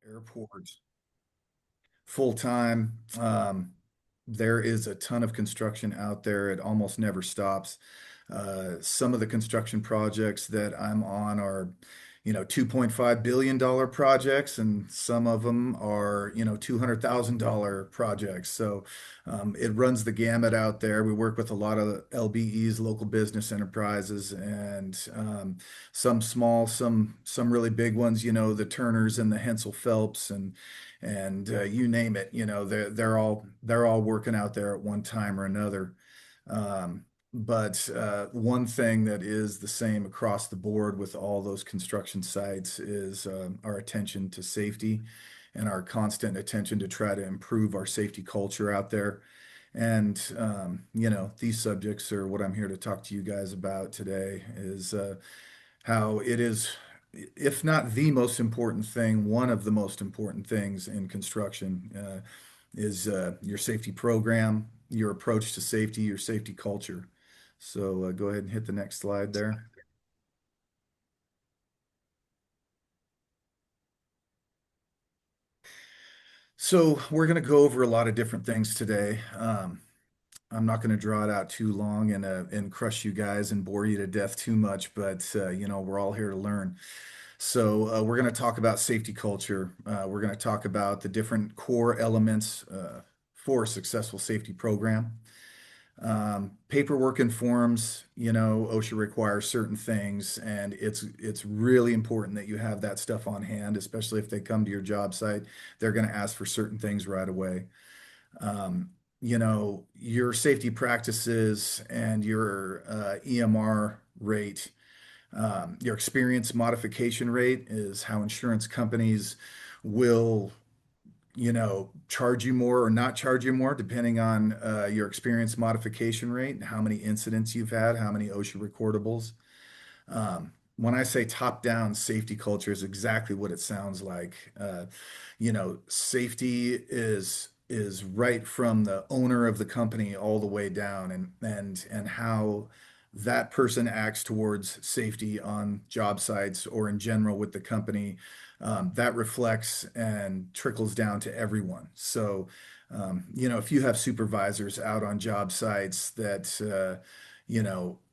Airport full time. There is a ton of construction out there. It almost never stops. Some of the construction projects that I'm on are, $2.5 billion projects, and some of them are, $200,000 projects. So it runs the gamut out there. We work with a lot of LBEs, local business enterprises, and some small, some really big ones. The Turners and the Hensel Phelps and you name it. They're all working out there at one time or another. But one thing that is the same across the board with all those construction sites is our attention to safety and our constant attention to try to improve our safety culture out there. And these subjects are what I'm here to talk to you guys about today is how it is, if not the most important thing, one of the most important things in construction is your safety program, your approach to safety, your safety culture. So go ahead and hit the next slide there. So we're going to go over a lot of different things today. I'm not going to draw it out too long and crush you guys and bore you to death too much, but we're all here to learn. So we're going to talk about safety culture. We're going to talk about the different core elements for a successful safety program. Paperwork and forms, OSHA requires certain things, and it's really important that you have that stuff on hand, especially if they come to your job site. They're going to ask for certain things right away. Your safety practices and your EMR rate, your experience modification rate is how insurance companies will charge you more or not charge you more, depending on your experience modification rate and how many incidents you've had, how many OSHA recordables. When I say top-down safety culture is exactly what it sounds like. Safety is right from the owner of the company all the way down, and how that person acts towards safety on job sites or in general with the company, that reflects and trickles down to everyone. So, if you have supervisors out on job sites that,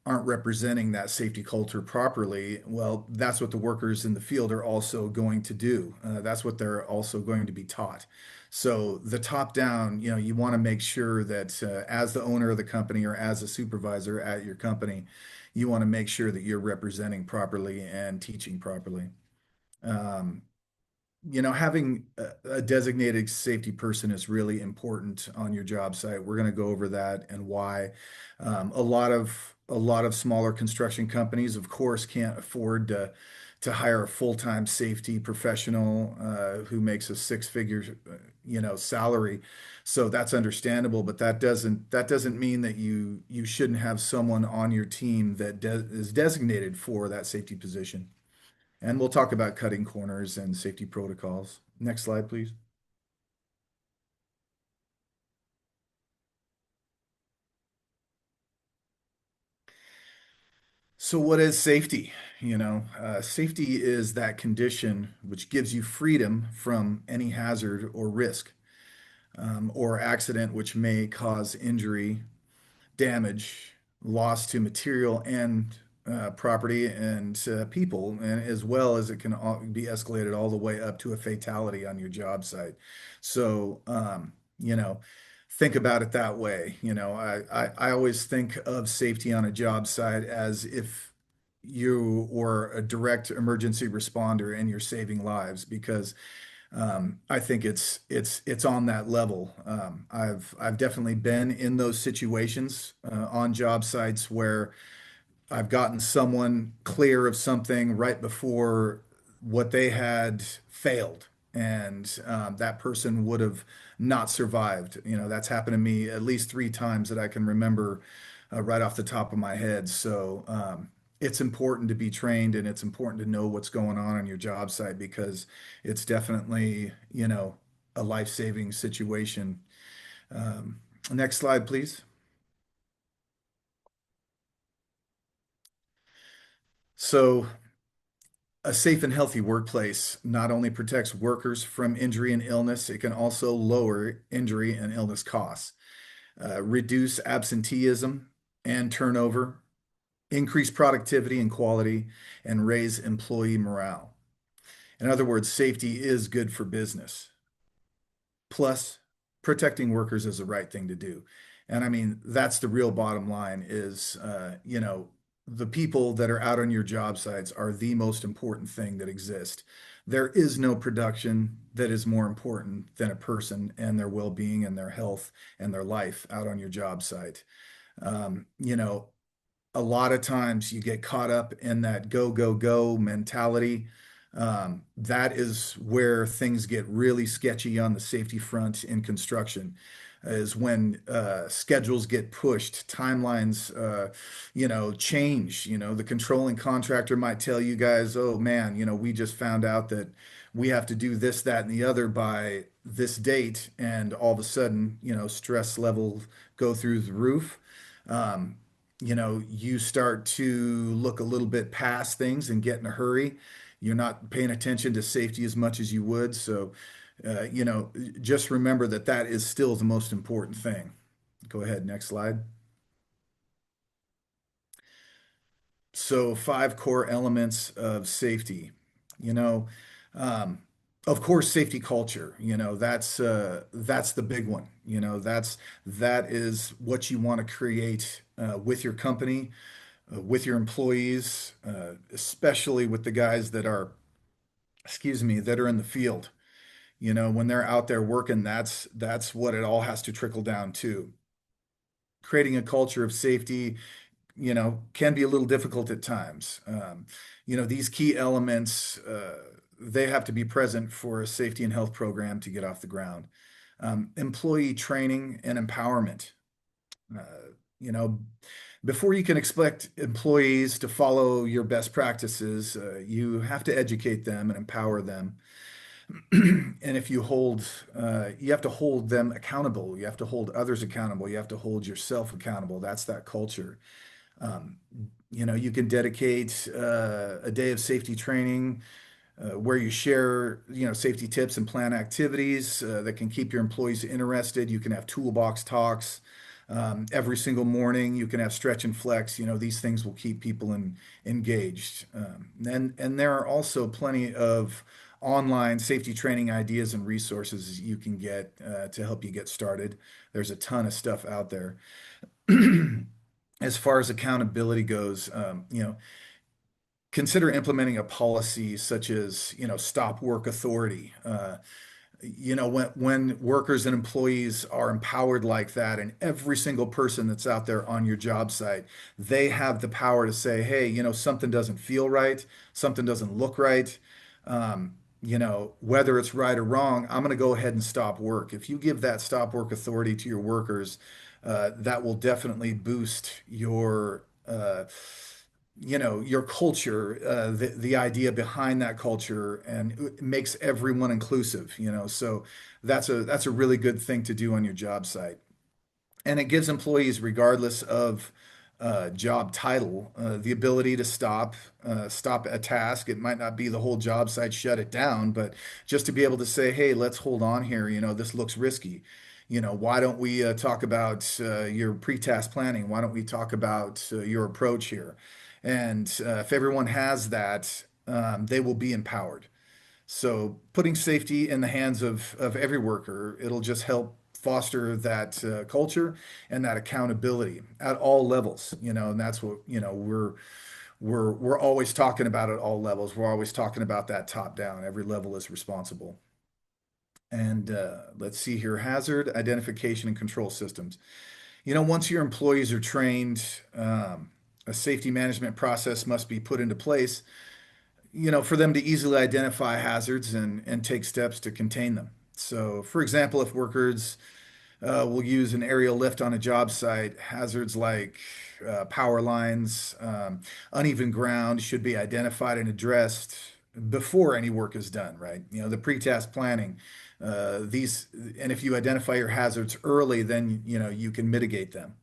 aren't representing that safety culture properly, well, that's what the workers in the field are also going to do. That's what they're also going to be taught. So the top down, you want to make sure that as the owner of the company or as a supervisor at your company, you want to make sure that you're representing properly and teaching properly. Um, Having a designated safety person is really important on your job site. We're going to go over that and why. A lot of smaller construction companies, of course, can't afford to hire a full-time safety professional who makes a six-figure, salary. So that's understandable, but that doesn't mean that you shouldn't have someone on your team that is designated for that safety position. And we'll talk about cutting corners and safety protocols. Next slide, please. So, what is safety? Safety is that condition which gives you freedom from any hazard or risk or accident which may cause injury, damage, loss to material and property and people, and as well as it can be escalated all the way up to a fatality on your job site. So, think about it that way. I always think of safety on a job site as if you were a direct emergency responder and you're saving lives because I think it's on that level. I've definitely been in those situations on job sites where I've gotten someone clear of something right before what they had failed, and that person would have not survived. That's happened to me at least three times that I can remember right off the top of my head. So it's important to be trained and it's important to know what's going on your job site because it's definitely, a life-saving situation. Next slide, please. So A safe and healthy workplace not only protects workers from injury and illness, it can also lower injury and illness costs, reduce absenteeism and turnover, increase productivity and quality, and raise employee morale. In other words, safety is good for business. Plus, protecting workers is the right thing to do. And I mean, that's the real bottom line is, the people that are out on your job sites are the most important thing that exists. There is no production that is more important than a person and their well-being and their health and their life out on your job site. Um, you know, a lot of times you get caught up in that go, go, go mentality. That is where things get really sketchy on the safety front in construction, is when schedules get pushed, timelines, change. The controlling contractor might tell you guys, oh man, we just found out that we have to do this, that, and the other by this date. And all of a sudden, stress levels go through the roof. Um, you start to look a little bit past things and get in a hurry. You're not paying attention to safety as much as you would. So, just remember that that is still the most important thing. Go ahead, next slide. So, five core elements of safety. You know, um, of course, safety culture. That's the big one. That is what you want to create with your company, with your employees, especially with the guys that are, excuse me, that are in the field. When they're out there working, that's what it all has to trickle down to. Creating a culture of safety, can be a little difficult at times. These key elements, they have to be present for a safety and health program to get off the ground. Employee training and empowerment. Uh, you know, Before you can expect employees to follow your best practices, you have to educate them and empower them. And if you have to hold them accountable. You have to hold others accountable. You have to hold yourself accountable. That's that culture. Um, you can dedicate a day of safety training where you share, safety tips and plan activities that can keep your employees interested. You can have toolbox talks every single morning. You can have stretch and flex. These things will keep people engaged. And there are also plenty of online safety training ideas and resources you can get to help you get started. There's a ton of stuff out there. As far as accountability goes, consider implementing a policy such as, stop work authority. When workers and employees are empowered like that, and every single person that's out there on your job site, they have the power to say, hey, something doesn't feel right, something doesn't look right. Whether it's right or wrong, I'm going to go ahead and stop work. If you give that stop work authority to your workers, that will definitely boost your culture, the idea behind that culture, and it makes. So that's a really good thing to do on your job site. And it gives employees, regardless of job title, the ability to stop a task. It might not be the whole job site, shut it down, but just to be able to say, hey, let's hold on here. This looks risky. Why don't we talk about your pre-task planning? Why don't we talk about your approach here? And if everyone has that, they will be empowered. So putting safety in the hands of every worker, it'll just help foster that culture and that accountability at all levels. And that's what, we're always talking about at all levels. We're always talking about that top down. Every level is responsible. And let's see here, hazard identification and control systems. Once your employees are trained, a safety management process must be put into place, for them to easily identify hazards and take steps to contain them. So, for example, if workers will use an aerial lift on a job site, hazards like power lines, uneven ground should be identified and addressed before any work is done, right? The pre-task planning, and if you identify your hazards early, then, you can mitigate them.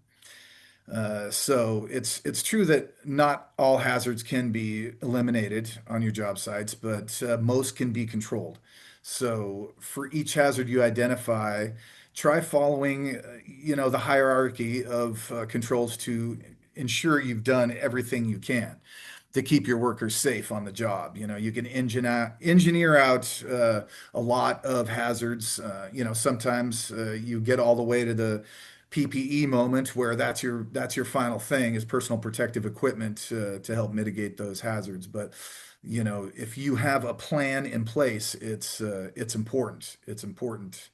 So it's true that not all hazards can be eliminated on your job sites, but most can be controlled. So for each hazard you identify, try following, the hierarchy of controls to ensure you've done everything you can to keep your workers safe on the job. You can engineer out a lot of hazards. Sometimes you get all the way to the PPE moment where that's your final thing is personal protective equipment to help mitigate those hazards. But if you have a plan in place, it's important. It's important,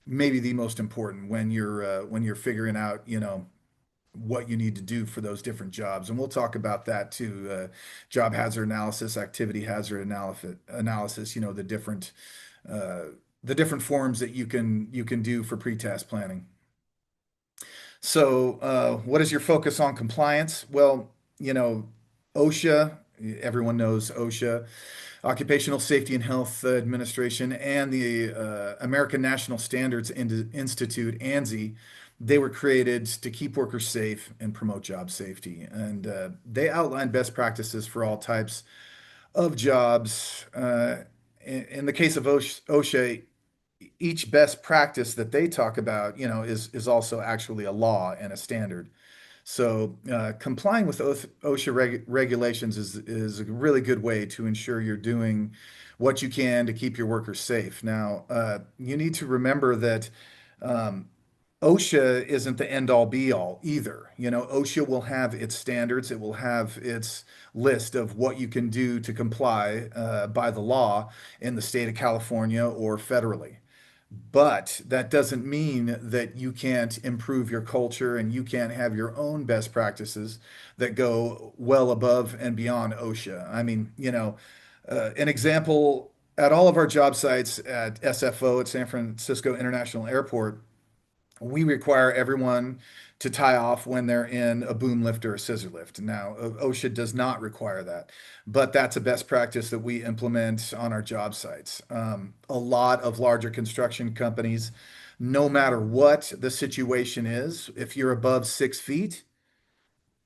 maybe the most important when you're figuring out what you need to do for those different jobs. And we'll talk about that too. Job hazard analysis, activity hazard analysis, uh, the different forms that you can do for pre-task planning. So, what is your focus on compliance? Well, OSHA, everyone knows OSHA, Occupational Safety and Health Administration, and the American National Standards Institute, ANSI, they were created to keep workers safe and promote job safety. And they outline best practices for all types of jobs. In the case of OSHA, each best practice that they talk about, is also actually a law and a standard. So, complying with OSHA regulations is a really good way to ensure you're doing what you can to keep your workers safe. Now, you need to remember that um, OSHA isn't the end all be all either. OSHA will have its standards, it will have its list of what you can do to comply by the law in the state of California or federally. But that doesn't mean that you can't improve your culture and you can't have your own best practices that go well above and beyond OSHA. I mean, an example at all of our job sites at SFO at San Francisco International Airport, we require everyone to tie off when they're in a boom lift or a scissor lift. Now, OSHA does not require that, but that's a best practice that we implement on our job sites. A lot of larger construction companies, no matter what the situation is, if you're above 6 feet,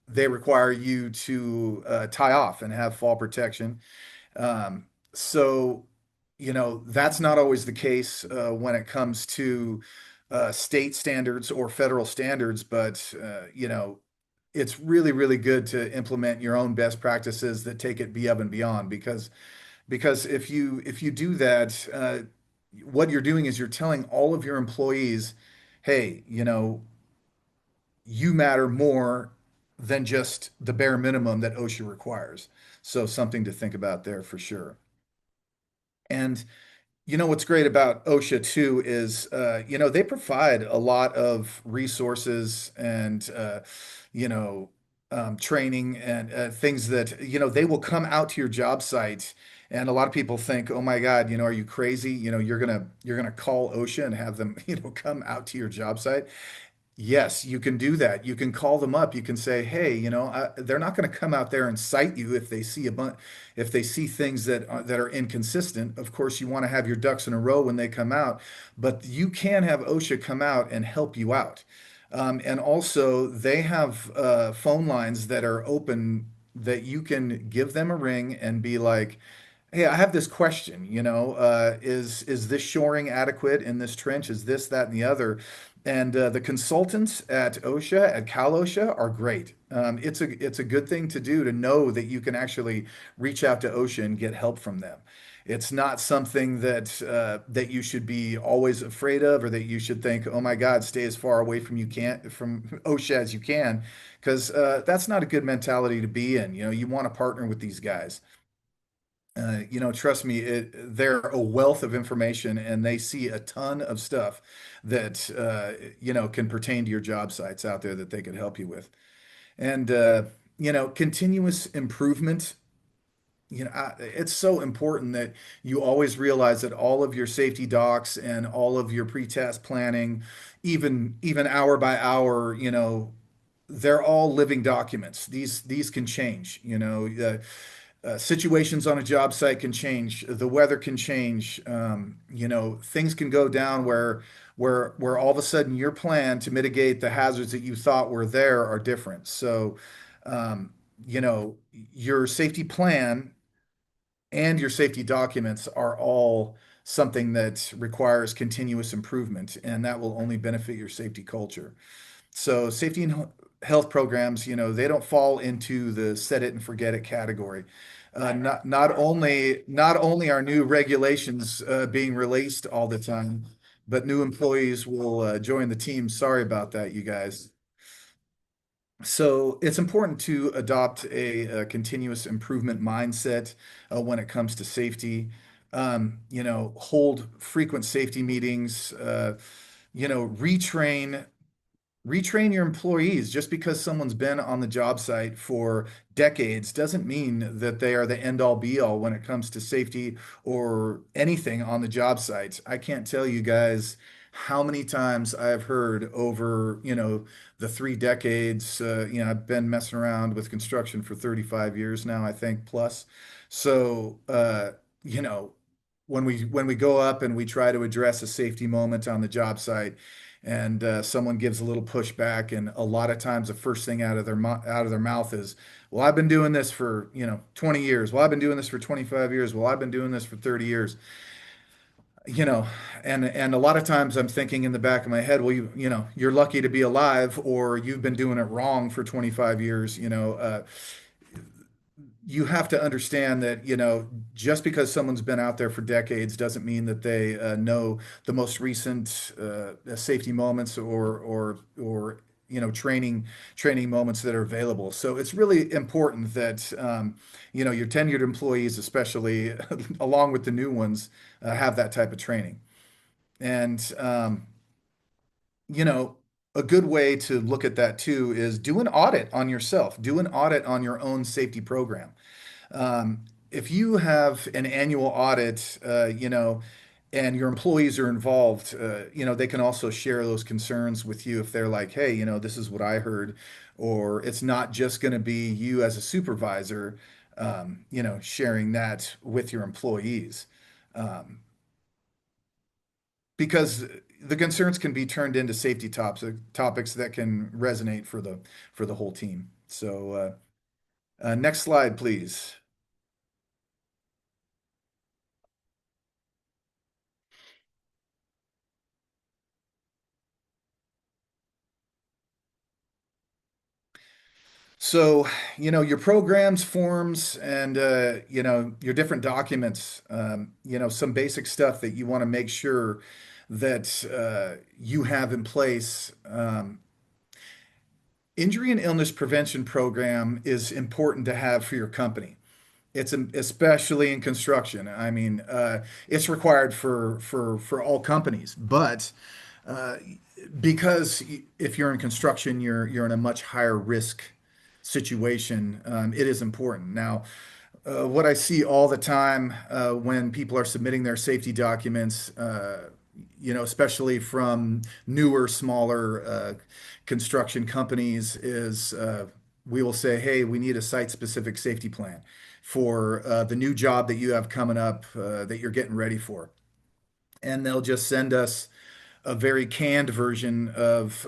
they require you to tie off and have fall protection. So, that's not always the case when it comes to state standards or federal standards, but, it's really, really good to implement your own best practices that take it above and beyond because if you do that, what you're doing is you're telling all of your employees, hey, you matter more than just the bare minimum that OSHA requires. So something to think about there for sure. And what's great about OSHA too is they provide a lot of resources and training and things that they will come out to your job site. And a lot of people think, oh my God, are you crazy? You're gonna call OSHA and have them come out to your job site. Yes, you can do that. You can call them up. You can say, "Hey, they're not going to come out there and cite you if they see if they see things that are inconsistent. Of course, you want to have your ducks in a row when they come out, but you can have OSHA come out and help you out. And also, they have phone lines that are open that you can give them a ring and be like, "Hey, I have this question, is this shoring adequate in this trench? Is this, that, and the other?" And the consultants at OSHA, at Cal OSHA, are great. It's a good thing to do to know that you can actually reach out to OSHA and get help from them. It's not something that you should be always afraid of, or that you should think, "Oh my God, stay as far away from OSHA as you can," because that's not a good mentality to be in. You want to partner with these guys. Trust me, they're a wealth of information and they see a ton of stuff that, can pertain to your job sites out there that they could help you with. And, continuous improvement, it's so important that you always realize that all of your safety docs and all of your pre-task planning, even hour by hour, they're all living documents. These can change. situations on a job site can change. The weather can change. Things can go down where all of a sudden your plan to mitigate the hazards that you thought were there are different. So, um, your safety plan and your safety documents are all something that requires continuous improvement, and that will only benefit your safety culture. So safety and health programs, they don't fall into the set it and forget it category. Not only are new regulations being released all the time, but new employees will join the team. Sorry about that, you guys. So it's important to adopt a continuous improvement mindset when it comes to safety. Hold frequent safety meetings. Retrain your employees. Just because someone's been on the job site for decades doesn't mean that they are the end all be all when it comes to safety or anything on the job sites. I can't tell you guys how many times I've heard over, the 3 decades. I've been messing around with construction for 35 years now, I think, plus. So, you know, when we go up and we try to address a safety moment on the job site, and someone gives a little pushback, and a lot of times the first thing out of their mouth is, "Well, I've been doing this for 20 years. Well, I've been doing this for 25 years. Well, I've been doing this for 30 years." You know, and a lot of times I'm thinking in the back of my head, well, you're lucky to be alive, or you've been doing it wrong for 25 years. You have to understand that, just because someone's been out there for decades doesn't mean that they know the most recent safety moments or training moments that are available. So it's really important that your tenured employees, especially along with the new ones, have that type of training. And you know, a good way to look at that too is do an audit on yourself. Do an audit on your own safety program. If you have an annual audit, and your employees are involved, they can also share those concerns with you if they're like, hey, this is what I heard, or it's not just going to be you as a supervisor, sharing that with your employees. Um, because the concerns can be turned into safety topics that can resonate for the whole team. So, next slide, please. So, your programs, forms, and your different documents, some basic stuff that you want to make sure that you have in place. Injury and illness prevention program is important to have for your company. It's especially in construction. I mean, it's required for all companies, but uh, because if you're in construction, you're in a much higher risk situation. It is important. Now, what I see all the time when people are submitting their safety documents, especially from newer, smaller construction companies, is we will say, hey, we need a site-specific safety plan for the new job that you have coming up that you're getting ready for. And they'll just send us a very canned version of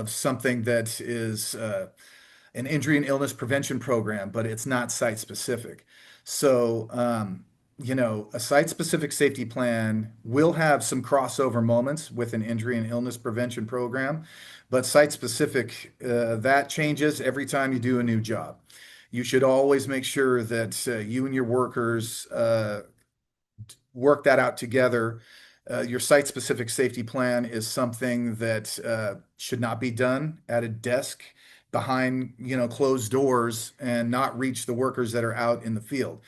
something that is an injury and illness prevention program, but it's not site specific. So, a site specific safety plan will have some crossover moments with an injury and illness prevention program, but site specific, that changes every time you do a new job. You should always make sure that you and your workers work that out together. Your site-specific safety plan is something that should not be done at a desk behind, closed doors and not reach the workers that are out in the field.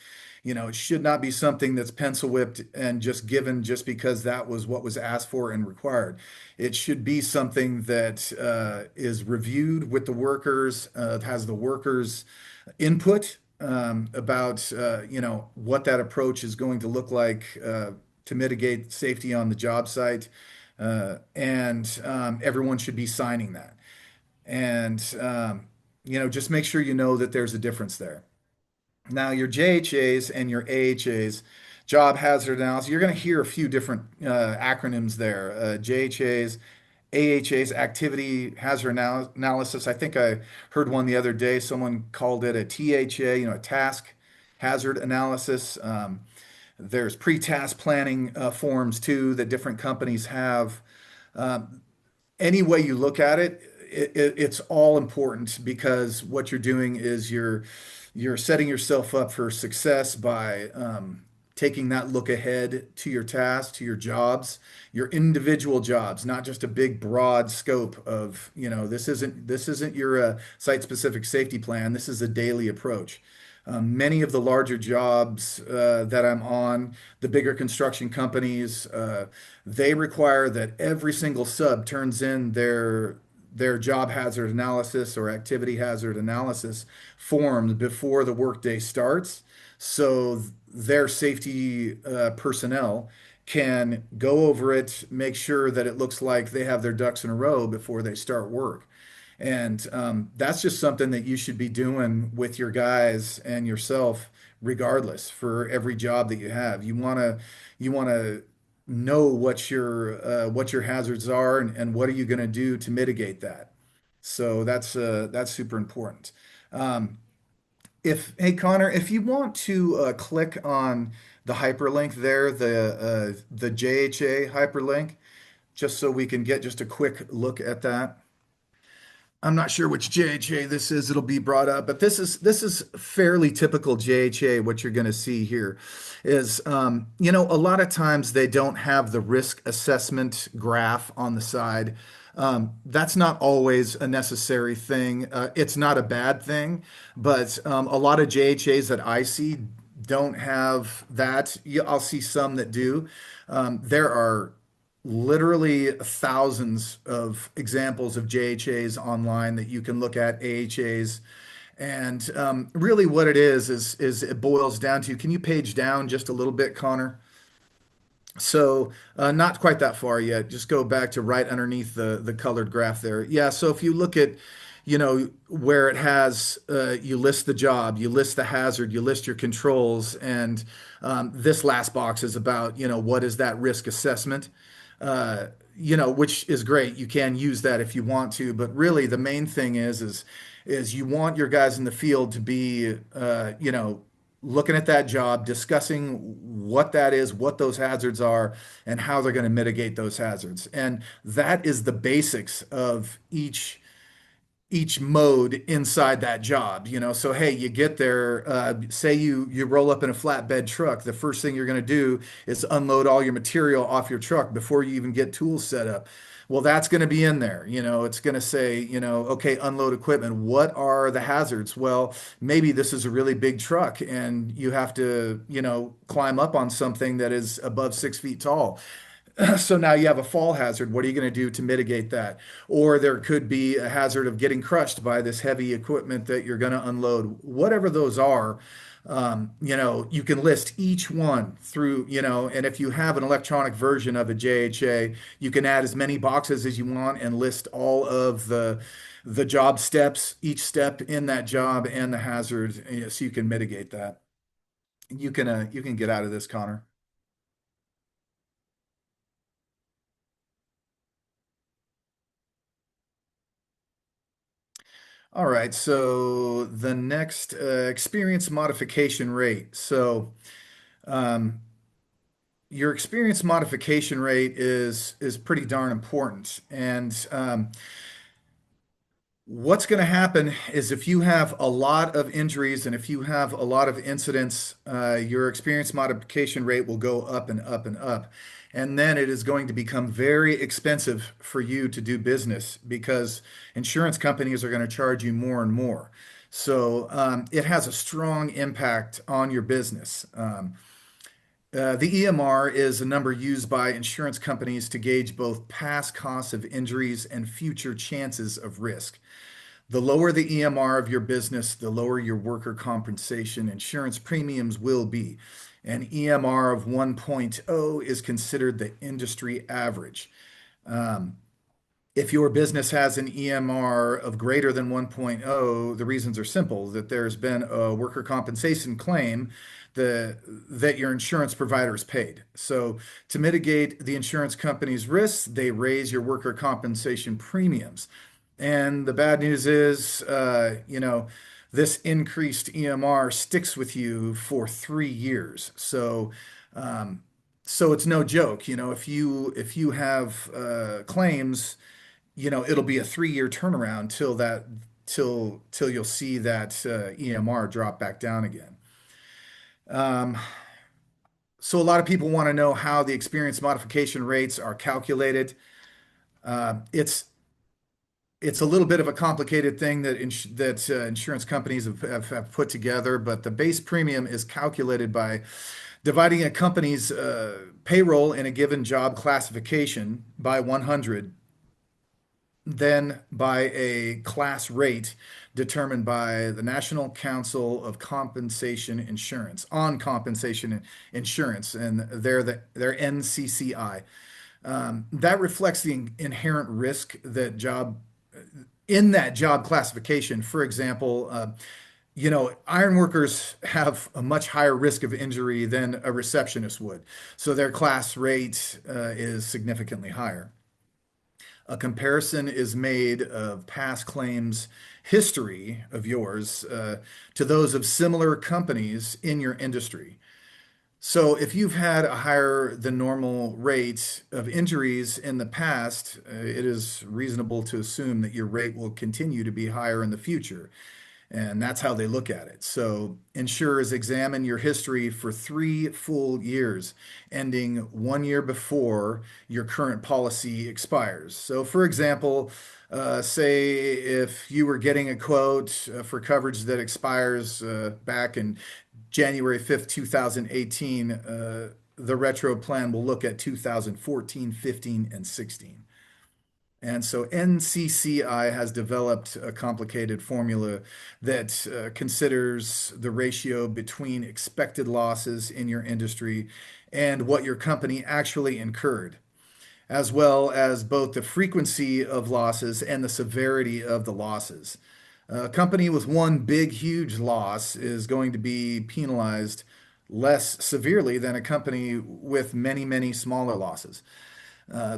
It should not be something that's pencil whipped and just given just because that was what was asked for and required. It should be something that is reviewed with the workers, has the workers' input about what that approach is going to look like to mitigate safety on the job site, and everyone should be signing that. And Just make sure you know that there's a difference there. Now, your JHAs and your AHAs, job hazard analysis, you're going to hear a few different acronyms there. JHAs, AHAs, activity hazard analysis. I think I heard one the other day. Someone called it a THA, a task hazard analysis. There's pre-task planning forms too that different companies have. Any way you look at it, it's all important because what you're doing is you're setting yourself up for success by taking that look ahead to your tasks, to your jobs, your individual jobs, not just a big broad scope of, this isn't your site-specific safety plan. This is a daily approach. Many of the larger jobs that I'm on, the bigger construction companies, they require that every single sub turns in their job hazard analysis or activity hazard analysis forms before the workday starts, so their safety personnel can go over it, make sure that it looks like they have their ducks in a row before they start work. And that's just something that you should be doing with your guys and yourself, regardless, for every job that you have. You want to know what your hazards are and what are you going to do to mitigate that. So that's super important. Um, if Hey Connor, if you want to click on the hyperlink there, the JHA hyperlink, just so we can get just a quick look at that. I'm not sure which JHA this is. It'll be brought up, but this is fairly typical JHA. What you're going to see here is, a lot of times they don't have the risk assessment graph on the side. That's not always a necessary thing. It's not a bad thing, but a lot of JHAs that I see don't have that. I'll see some that do. There are literally thousands of examples of JHAs online that you can look at, AHAs. And really what it is it boils down to, can you page down just a little bit, Connor? So not quite that far yet. Just go back to right underneath the colored graph there. Yeah, so if you look at, where it has, you list the job, you list the hazard, you list your controls, and this last box is about, what is that risk assessment? Uh, which is great. You can use that if you want to, but really the main thing is you want your guys in the field to be, looking at that job, discussing what that is, what those hazards are, and how they're going to mitigate those hazards. And that is the basics of each mode inside that job. So hey, you get there, say you roll up in a flatbed truck. The first thing you're going to do is unload all your material off your truck before you even get tools set up. Well, that's going to be in there. It's going to say, okay, unload equipment. What are the hazards? Well, maybe this is a really big truck and you have to, climb up on something that is above 6 feet tall. So now you have a fall hazard. What are you going to do to mitigate that? Or there could be a hazard of getting crushed by this heavy equipment that you're going to unload. Whatever those are, you can list each one through, and if you have an electronic version of a JHA, you can add as many boxes as you want and list all of the job steps, each step in that job and the hazard, so you can mitigate that. You can get out of this, Connor. All right, so the next experience modification rate. So um, your experience modification rate is pretty darn important. And what's going to happen is if you have a lot of injuries and if you have a lot of incidents, your experience modification rate will go up and up and up. And then it is going to become very expensive for you to do business because insurance companies are going to charge you more and more. So it has a strong impact on your business. The EMR is a number used by insurance companies to gauge both past costs of injuries and future chances of risk. The lower the EMR of your business, the lower your worker compensation insurance premiums will be. An EMR of 1.0 is considered the industry average. If your business has an EMR of greater than 1.0, the reasons are simple, that there's been a worker compensation claim that your insurance provider has paid. So to mitigate the insurance company's risks, they raise your worker compensation premiums. And the bad news is, this increased EMR sticks with you for 3 years. Um, so it's no joke. If you have claims, it'll be a 3 year turnaround till you'll see that EMR drop back down again. Um, so a lot of people want to know how the experience modification rates are calculated. It's a little bit of a complicated thing that insurance companies have put together, but the base premium is calculated by dividing a company's payroll in a given job classification by 100, then by a class rate determined by the National Council of Compensation Insurance on compensation insurance, and they're NCCI. That reflects the inherent risk that job in that job classification. For example, iron workers have a much higher risk of injury than a receptionist would, so their class rate is significantly higher. A comparison is made of past claims history of yours to those of similar companies in your industry. So if you've had a higher than normal rate of injuries in the past, it is reasonable to assume that your rate will continue to be higher in the future. And that's how they look at it. So insurers examine your history for 3 full years, ending 1 year before your current policy expires. So, for example, say if you were getting a quote for coverage that expires back in January 5th, 2018, the retro plan will look at 2014, 15, and 16. And so NCCI has developed a complicated formula that considers the ratio between expected losses in your industry and what your company actually incurred, as well as both the frequency of losses and the severity of the losses. A company with one big, huge loss is going to be penalized less severely than a company with many, many smaller losses,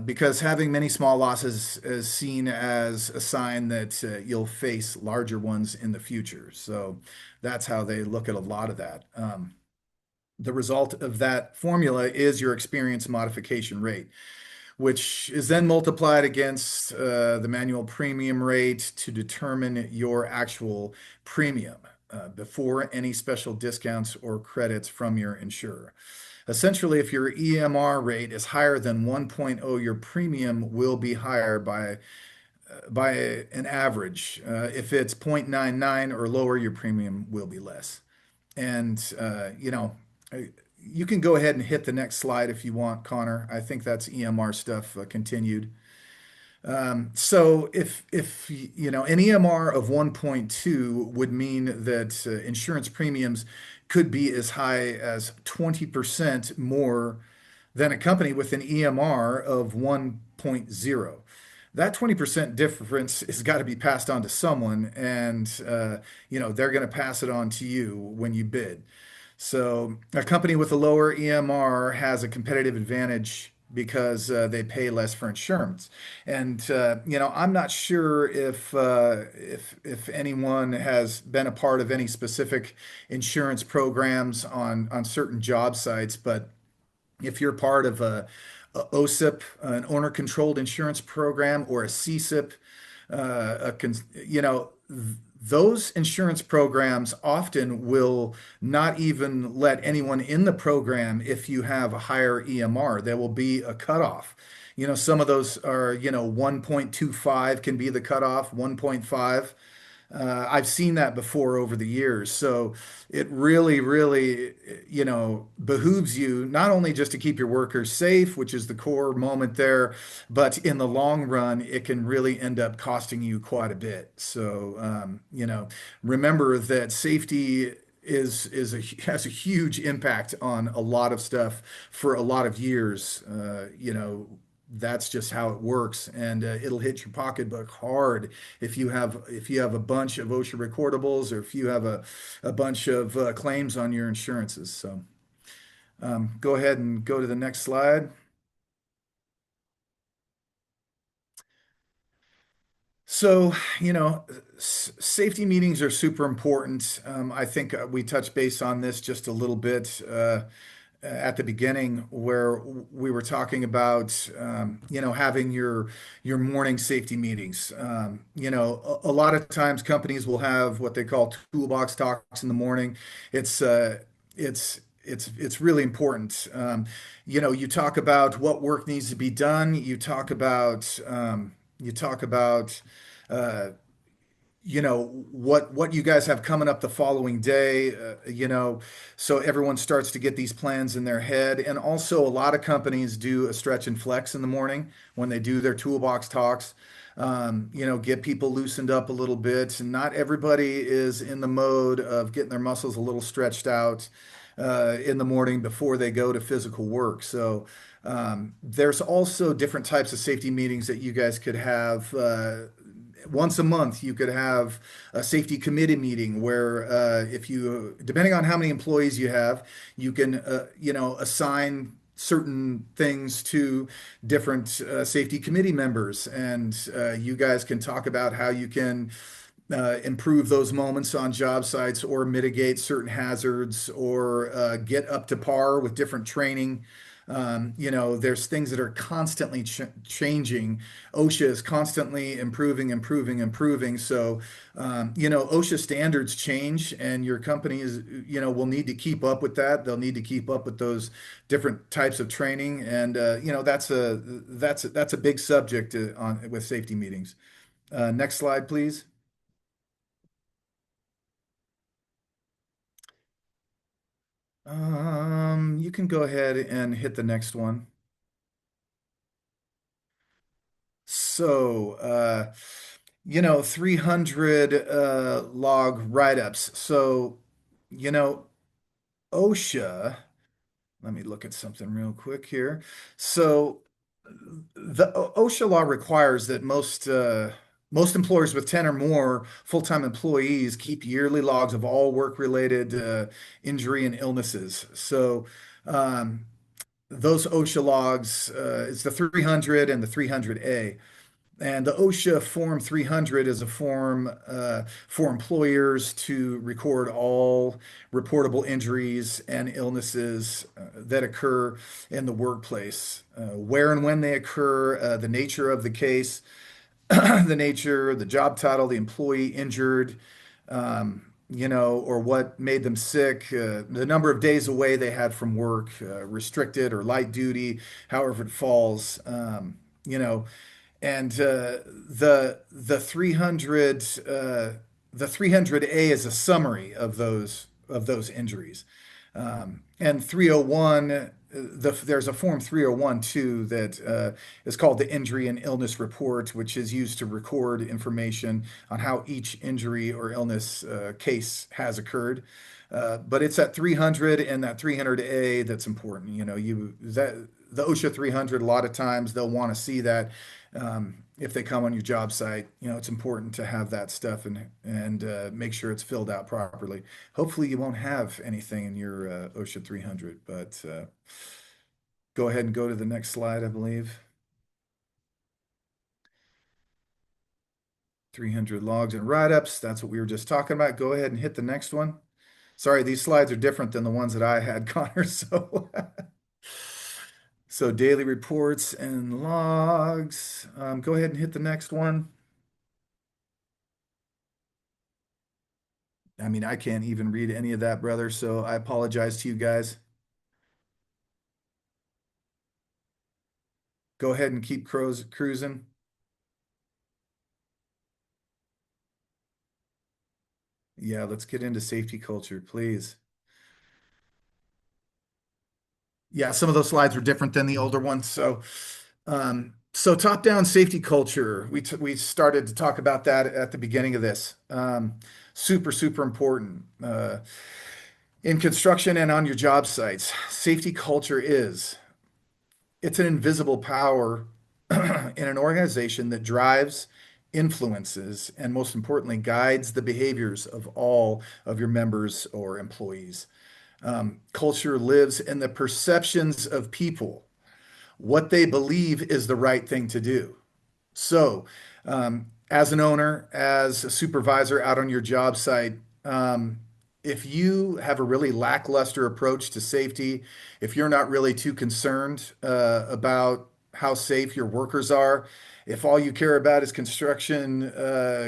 because having many small losses is seen as a sign that you'll face larger ones in the future. So that's how they look at a lot of that. The result of that formula is your experience modification rate, which is then multiplied against the manual premium rate to determine your actual premium before any special discounts or credits from your insurer. Essentially, if your EMR rate is higher than 1.0, your premium will be higher by an average. If it's 0.99 or lower, your premium will be less. And you can go ahead and hit the next slide if you want, Connor. I think that's EMR stuff continued. So if an EMR of 1.2 would mean that insurance premiums could be as high as 20% more than a company with an EMR of 1.0. That 20% difference has got to be passed on to someone, and they're going to pass it on to you when you bid. So a company with a lower EMR has a competitive advantage because they pay less for insurance. And I'm not sure if anyone has been a part of any specific insurance programs on certain job sites, but if you're part of a OSIP, an owner-controlled insurance program, or a CSIP, those insurance programs often will not even let anyone in the program if you have a higher EMR. There will be a cutoff. Some of those are, 1.25 can be the cutoff, 1.5. I've seen that before over the years. So it really, really, behooves you not only just to keep your workers safe, which is the core moment there, but in the long run, it can really end up costing you quite a bit. So, remember that safety has a huge impact on a lot of stuff for a lot of years. that's just how it works, and it'll hit your pocketbook hard if you have a bunch of OSHA recordables, or if you have a bunch of claims on your insurances. So go ahead and go to the next slide. So, safety meetings are super important. I think we touched base on this just a little bit at the beginning, where we were talking about, having your morning safety meetings. A lot of times companies will have what they call toolbox talks in the morning. It's it's really important. You talk about what work needs to be done. You talk about uh, what you guys have coming up the following day, so everyone starts to get these plans in their head. And also, a lot of companies do a stretch and flex in the morning when they do their toolbox talks. Get people loosened up a little bit. And not everybody is in the mode of getting their muscles a little stretched out in the morning before they go to physical work. So there's also different types of safety meetings that you guys could have. Once a month, you could have a safety committee meeting where, if you, depending on how many employees you have, you can, assign certain things to different safety committee members, and you guys can talk about how you can improve those moments on job sites, or mitigate certain hazards, or get up to par with different training. There's things that are constantly changing. OSHA is constantly improving, improving, improving. So, OSHA standards change, and your companies, will need to keep up with that. They'll need to keep up with those different types of training, and that's a big subject on with safety meetings. Next slide, please. You can go ahead and hit the next one. So, 300 log write-ups. So, you know, OSHA, let me look at something real quick here. So, the OSHA law requires that most employers with 10 or more full-time employees keep yearly logs of all work-related injury and illnesses. So, um, those OSHA logs, it's the 300 and the 300A. And the OSHA Form 300 is a form for employers to record all reportable injuries and illnesses that occur in the workplace, where and when they occur, the nature of the case, the nature, the job title, the employee injured, or what made them sick, the number of days away they had from work, restricted or light duty, however it falls, you know, and the 300 the 300A is a summary of those injuries. And 301, there's a form 301 too that is called the Injury and Illness Report, which is used to record information on how each injury or illness case has occurred. But it's that 300 and that 300A that's important. The OSHA 300, a lot of times they'll want to see that if they come on your job site. It's important to have that stuff, and make sure it's filled out properly. Hopefully, you won't have anything in your OSHA 300, but go ahead and go to the next slide, I believe. 300 logs and write-ups. That's what we were just talking about. Go ahead and hit the next one. Sorry, these slides are different than the ones that I had, Connor. So daily reports and logs. Go ahead and hit the next one. I mean, I can't even read any of that, brother, so I apologize to you guys. Go ahead and keep cruising. Yeah, let's get into safety culture, please. Yeah, some of those slides were different than the older ones. So top-down safety culture, we started to talk about that at the beginning of this. Super, super important. In construction and on your job sites, safety culture it's an invisible power in an organization that drives, influences, and most importantly, guides the behaviors of all of your members or employees. Culture lives in the perceptions of people, what they believe is the right thing to do. So, as an owner, as a supervisor out on your job site, if you have a really lackluster approach to safety, if you're not really too concerned about how safe your workers are, if all you care about is construction,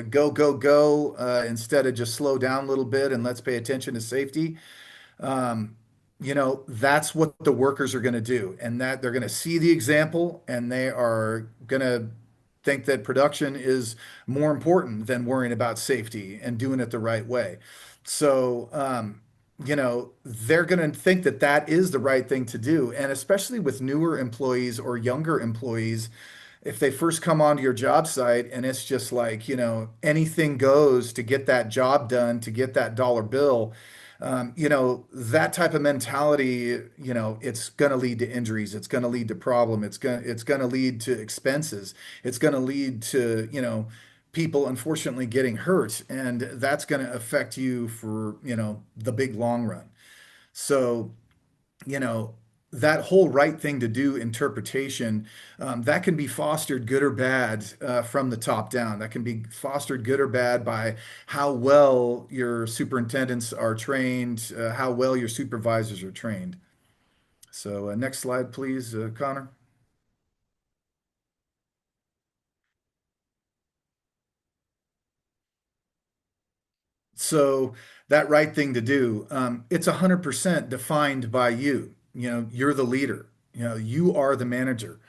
go, go, go, instead of just slow down a little bit and let's pay attention to safety, um, that's what the workers are going to do, and that they're going to see the example, and they are going to think that production is more important than worrying about safety and doing it the right way. So, they're going to think that that is the right thing to do. And especially with newer employees or younger employees, if they first come onto your job site and it's just like, anything goes to get that job done, to get that dollar bill, that type of mentality, it's going to lead to injuries. It's going to lead to problem. It's going to lead to expenses. It's going to lead to, people unfortunately getting hurt, and that's going to affect you for, the big long run. So, you know, that whole right thing to do interpretation, that can be fostered good or bad from the top down. That can be fostered good or bad by how well your superintendents are trained, how well your supervisors are trained. So, next slide, please, Connor. So, that right thing to do, it's 100% defined by you. You're the leader. You are the manager.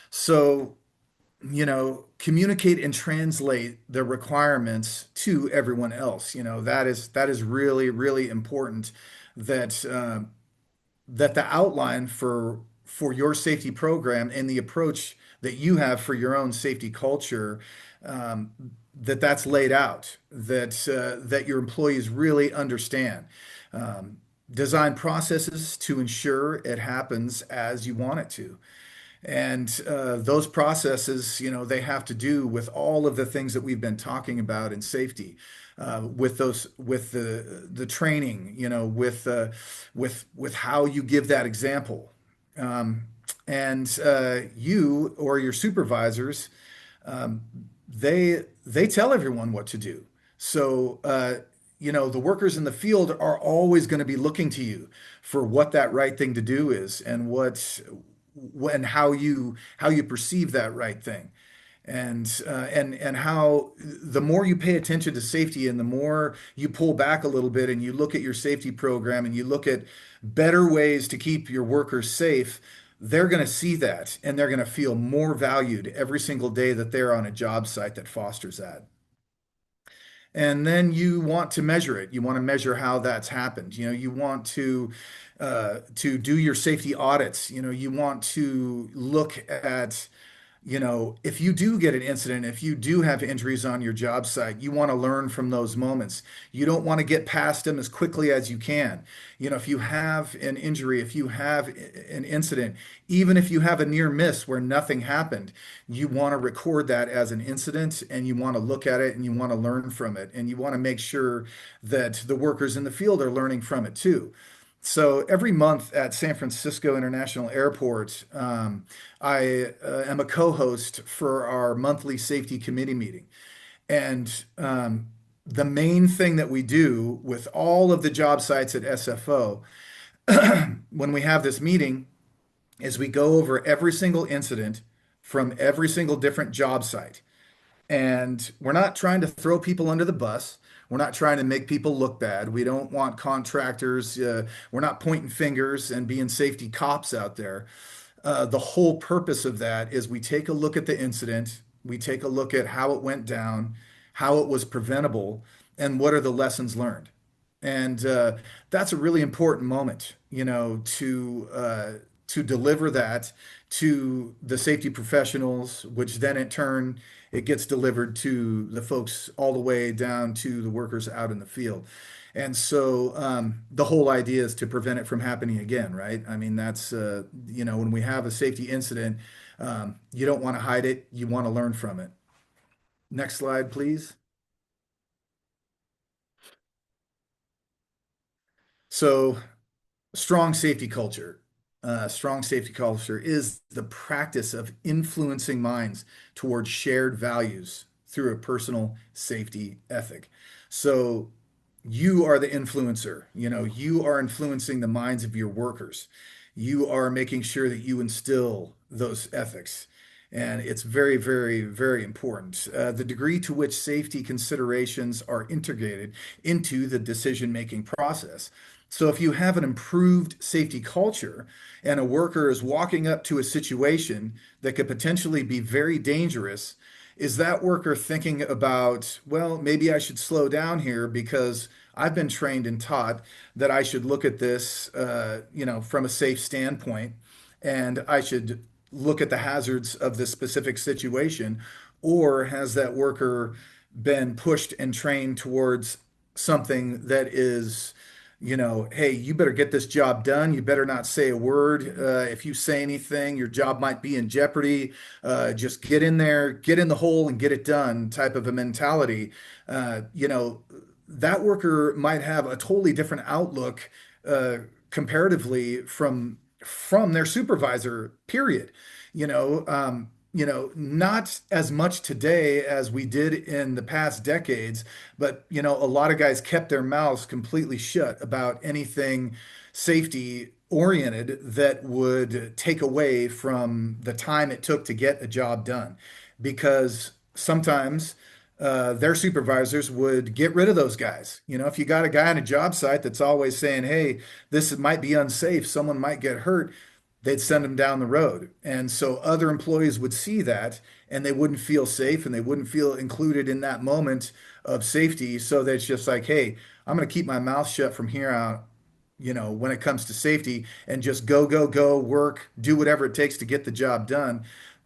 So, communicate and translate the requirements to everyone else. That is really, really important that that the outline for your safety program and the approach that you have for your own safety culture, um, that's laid out, that your employees really understand. Um, Design processes to ensure it happens as you want it to. And those processes, they have to do with all of the things that we've been talking about in safety, with the training, with how you give that example, um, and you or your supervisors, um, they tell everyone what to do. So the workers in the field are always going to be looking to you for what that right thing to do is, and when how you perceive that right thing, and how the more you pay attention to safety and the more you pull back a little bit and you look at your safety program and you look at better ways to keep your workers safe, they're going to see that and they're going to feel more valued every single day that they're on a job site that fosters that. And then you want to measure it. You want to measure how that's happened. You want to do your safety audits. You want to look at, if you do get an incident, if you do have injuries on your job site, you want to learn from those moments. You don't want to get past them as quickly as you can. If you have an injury, if you have an incident, even if you have a near miss where nothing happened, you want to record that as an incident and you want to look at it and you want to learn from it. And you want to make sure that the workers in the field are learning from it too. So every month at San Francisco International Airport, I am a co-host for our monthly safety committee meeting. And the main thing that we do with all of the job sites at SFO when we have this meeting is we go over every single incident from every single different job site. And we're not trying to throw people under the bus. We're not trying to make people look bad. We don't want contractors. We're not pointing fingers and being safety cops out there. The whole purpose of that is we take a look at the incident, we take a look at how it went down, how it was preventable, and what are the lessons learned. And that's a really important moment, to deliver that to the safety professionals, which then in turn it gets delivered to the folks all the way down to the workers out in the field. And so the whole idea is to prevent it from happening again, right? I mean, that's, when we have a safety incident, you don't want to hide it. You want to learn from it. Next slide, please. So strong safety culture. Strong safety culture is the practice of influencing minds towards shared values through a personal safety ethic. So you are the influencer. You are influencing the minds of your workers. You are making sure that you instill those ethics. And it's very, very, very important. The degree to which safety considerations are integrated into the decision-making process. So if you have an improved safety culture and a worker is walking up to a situation that could potentially be very dangerous, is that worker thinking about, well, maybe I should slow down here because I've been trained and taught that I should look at this, from a safe standpoint, and I should look at the hazards of this specific situation? Or has that worker been pushed and trained towards something that is, hey, you better get this job done. You better not say a word. If you say anything, your job might be in jeopardy. Just get in there, get in the hole, and get it done type of a mentality. Uh, you know, that worker might have a totally different outlook uh, comparatively from their supervisor, period. Not as much today as we did in the past decades, but a lot of guys kept their mouths completely shut about anything safety oriented that would take away from the time it took to get a job done. Because sometimes their supervisors would get rid of those guys. If you got a guy on a job site that's always saying, hey, this might be unsafe, someone might get hurt, they'd send them down the road. And so other employees would see that and they wouldn't feel safe and they wouldn't feel included in that moment of safety. So that's just like, hey, I'm going to keep my mouth shut from here out, when it comes to safety, and just go, go, go, work, do whatever it takes to get the job done.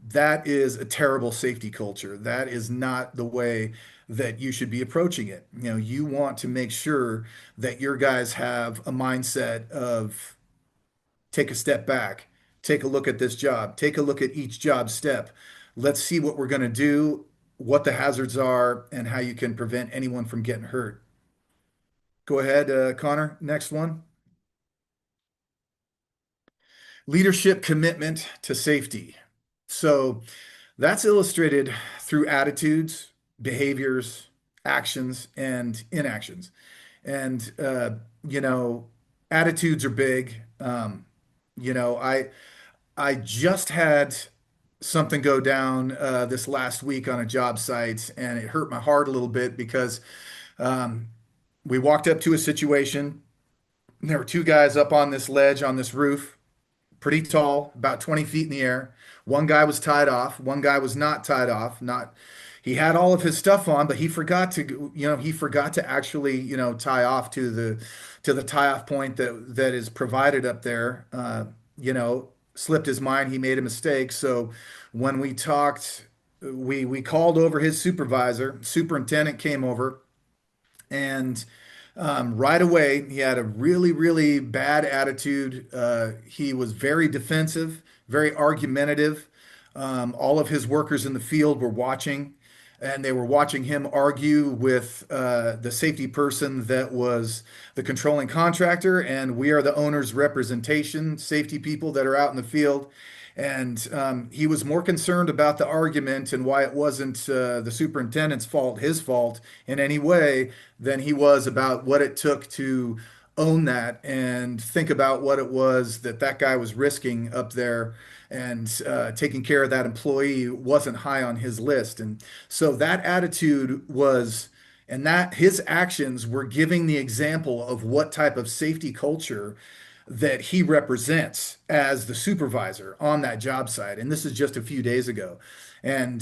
That is a terrible safety culture. That is not the way that you should be approaching it. You want to make sure that your guys have a mindset of take a step back, take a look at this job, take a look at each job step. Let's see what we're going to do, what the hazards are, and how you can prevent anyone from getting hurt. Go ahead, Connor. Next one. Leadership commitment to safety. So that's illustrated through attitudes, behaviors, actions, and inactions. And, attitudes are big. You know, I I just had something go down this last week on a job site, and it hurt my heart a little bit because um, we walked up to a situation. And there were two guys up on this ledge on this roof, pretty tall, about 20 feet in the air. One guy was tied off. One guy was not tied off. Not, he had all of his stuff on, but he forgot to actually, tie off to the tie off point that is provided up there. Slipped his mind. He made a mistake. So when we talked, we called over his supervisor. Superintendent came over. And right away, he had a really, really bad attitude. He was very defensive, very argumentative. All of his workers in the field were watching, and they were watching him argue with the safety person that was the controlling contractor. And we are the owner's representation, safety people that are out in the field. And he was more concerned about the argument and why it wasn't the superintendent's fault, his fault in any way, than he was about what it took to own that and think about what it was that that guy was risking up there, and taking care of that employee wasn't high on his list. And so that attitude was, and that his actions were giving the example of what type of safety culture that he represents as the supervisor on that job site. And this is just a few days ago. And,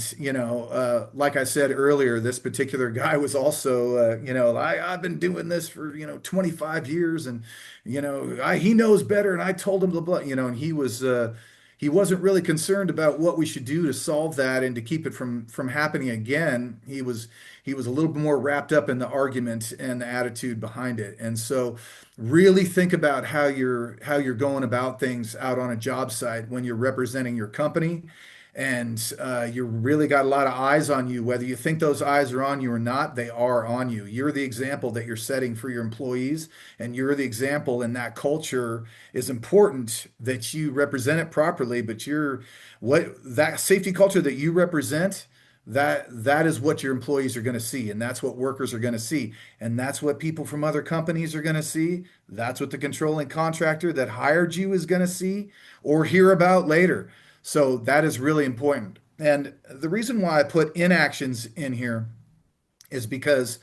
like I said earlier, this particular guy was also, I've been doing this for, 25 years, and, he knows better. And I told him, blah, blah, and he was, he wasn't really concerned about what we should do to solve that and to keep it from happening again. He was a little bit more wrapped up in the argument and the attitude behind it. And so really think about how you're going about things out on a job site when you're representing your company, and you really got a lot of eyes on you. Whether you think those eyes are on you or not, they are on you. You're the example that you're setting for your employees, and you're the example, and that culture is important that you represent it properly. But what that safety culture that you represent, that is what your employees are going to see, and that's what workers are going to see, and that's what people from other companies are going to see. That's what the controlling contractor that hired you is going to see or hear about later. So that is really important. And the reason why I put inactions in here is because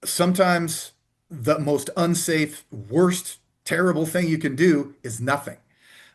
sometimes the most unsafe, worst, terrible thing you can do is nothing.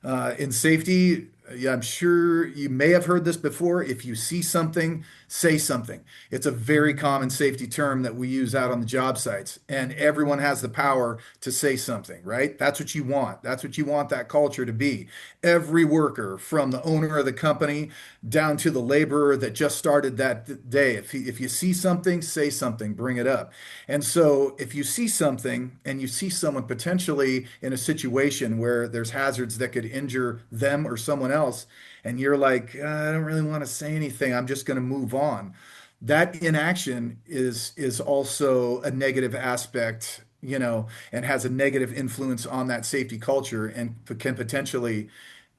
In safety, yeah, I'm sure you may have heard this before. If you see something, say something. It's a very common safety term that we use out on the job sites, and everyone has the power to say something, right? That's what you want. That's what you want that culture to be. Every worker, from the owner of the company down to the laborer that just started that day, if you see something, say something, bring it up. And so if you see something and you see someone potentially in a situation where there's hazards that could injure them or someone else, and you're like, I don't really want to say anything, I'm just going to move on. That inaction is also a negative aspect, and has a negative influence on that safety culture, and can potentially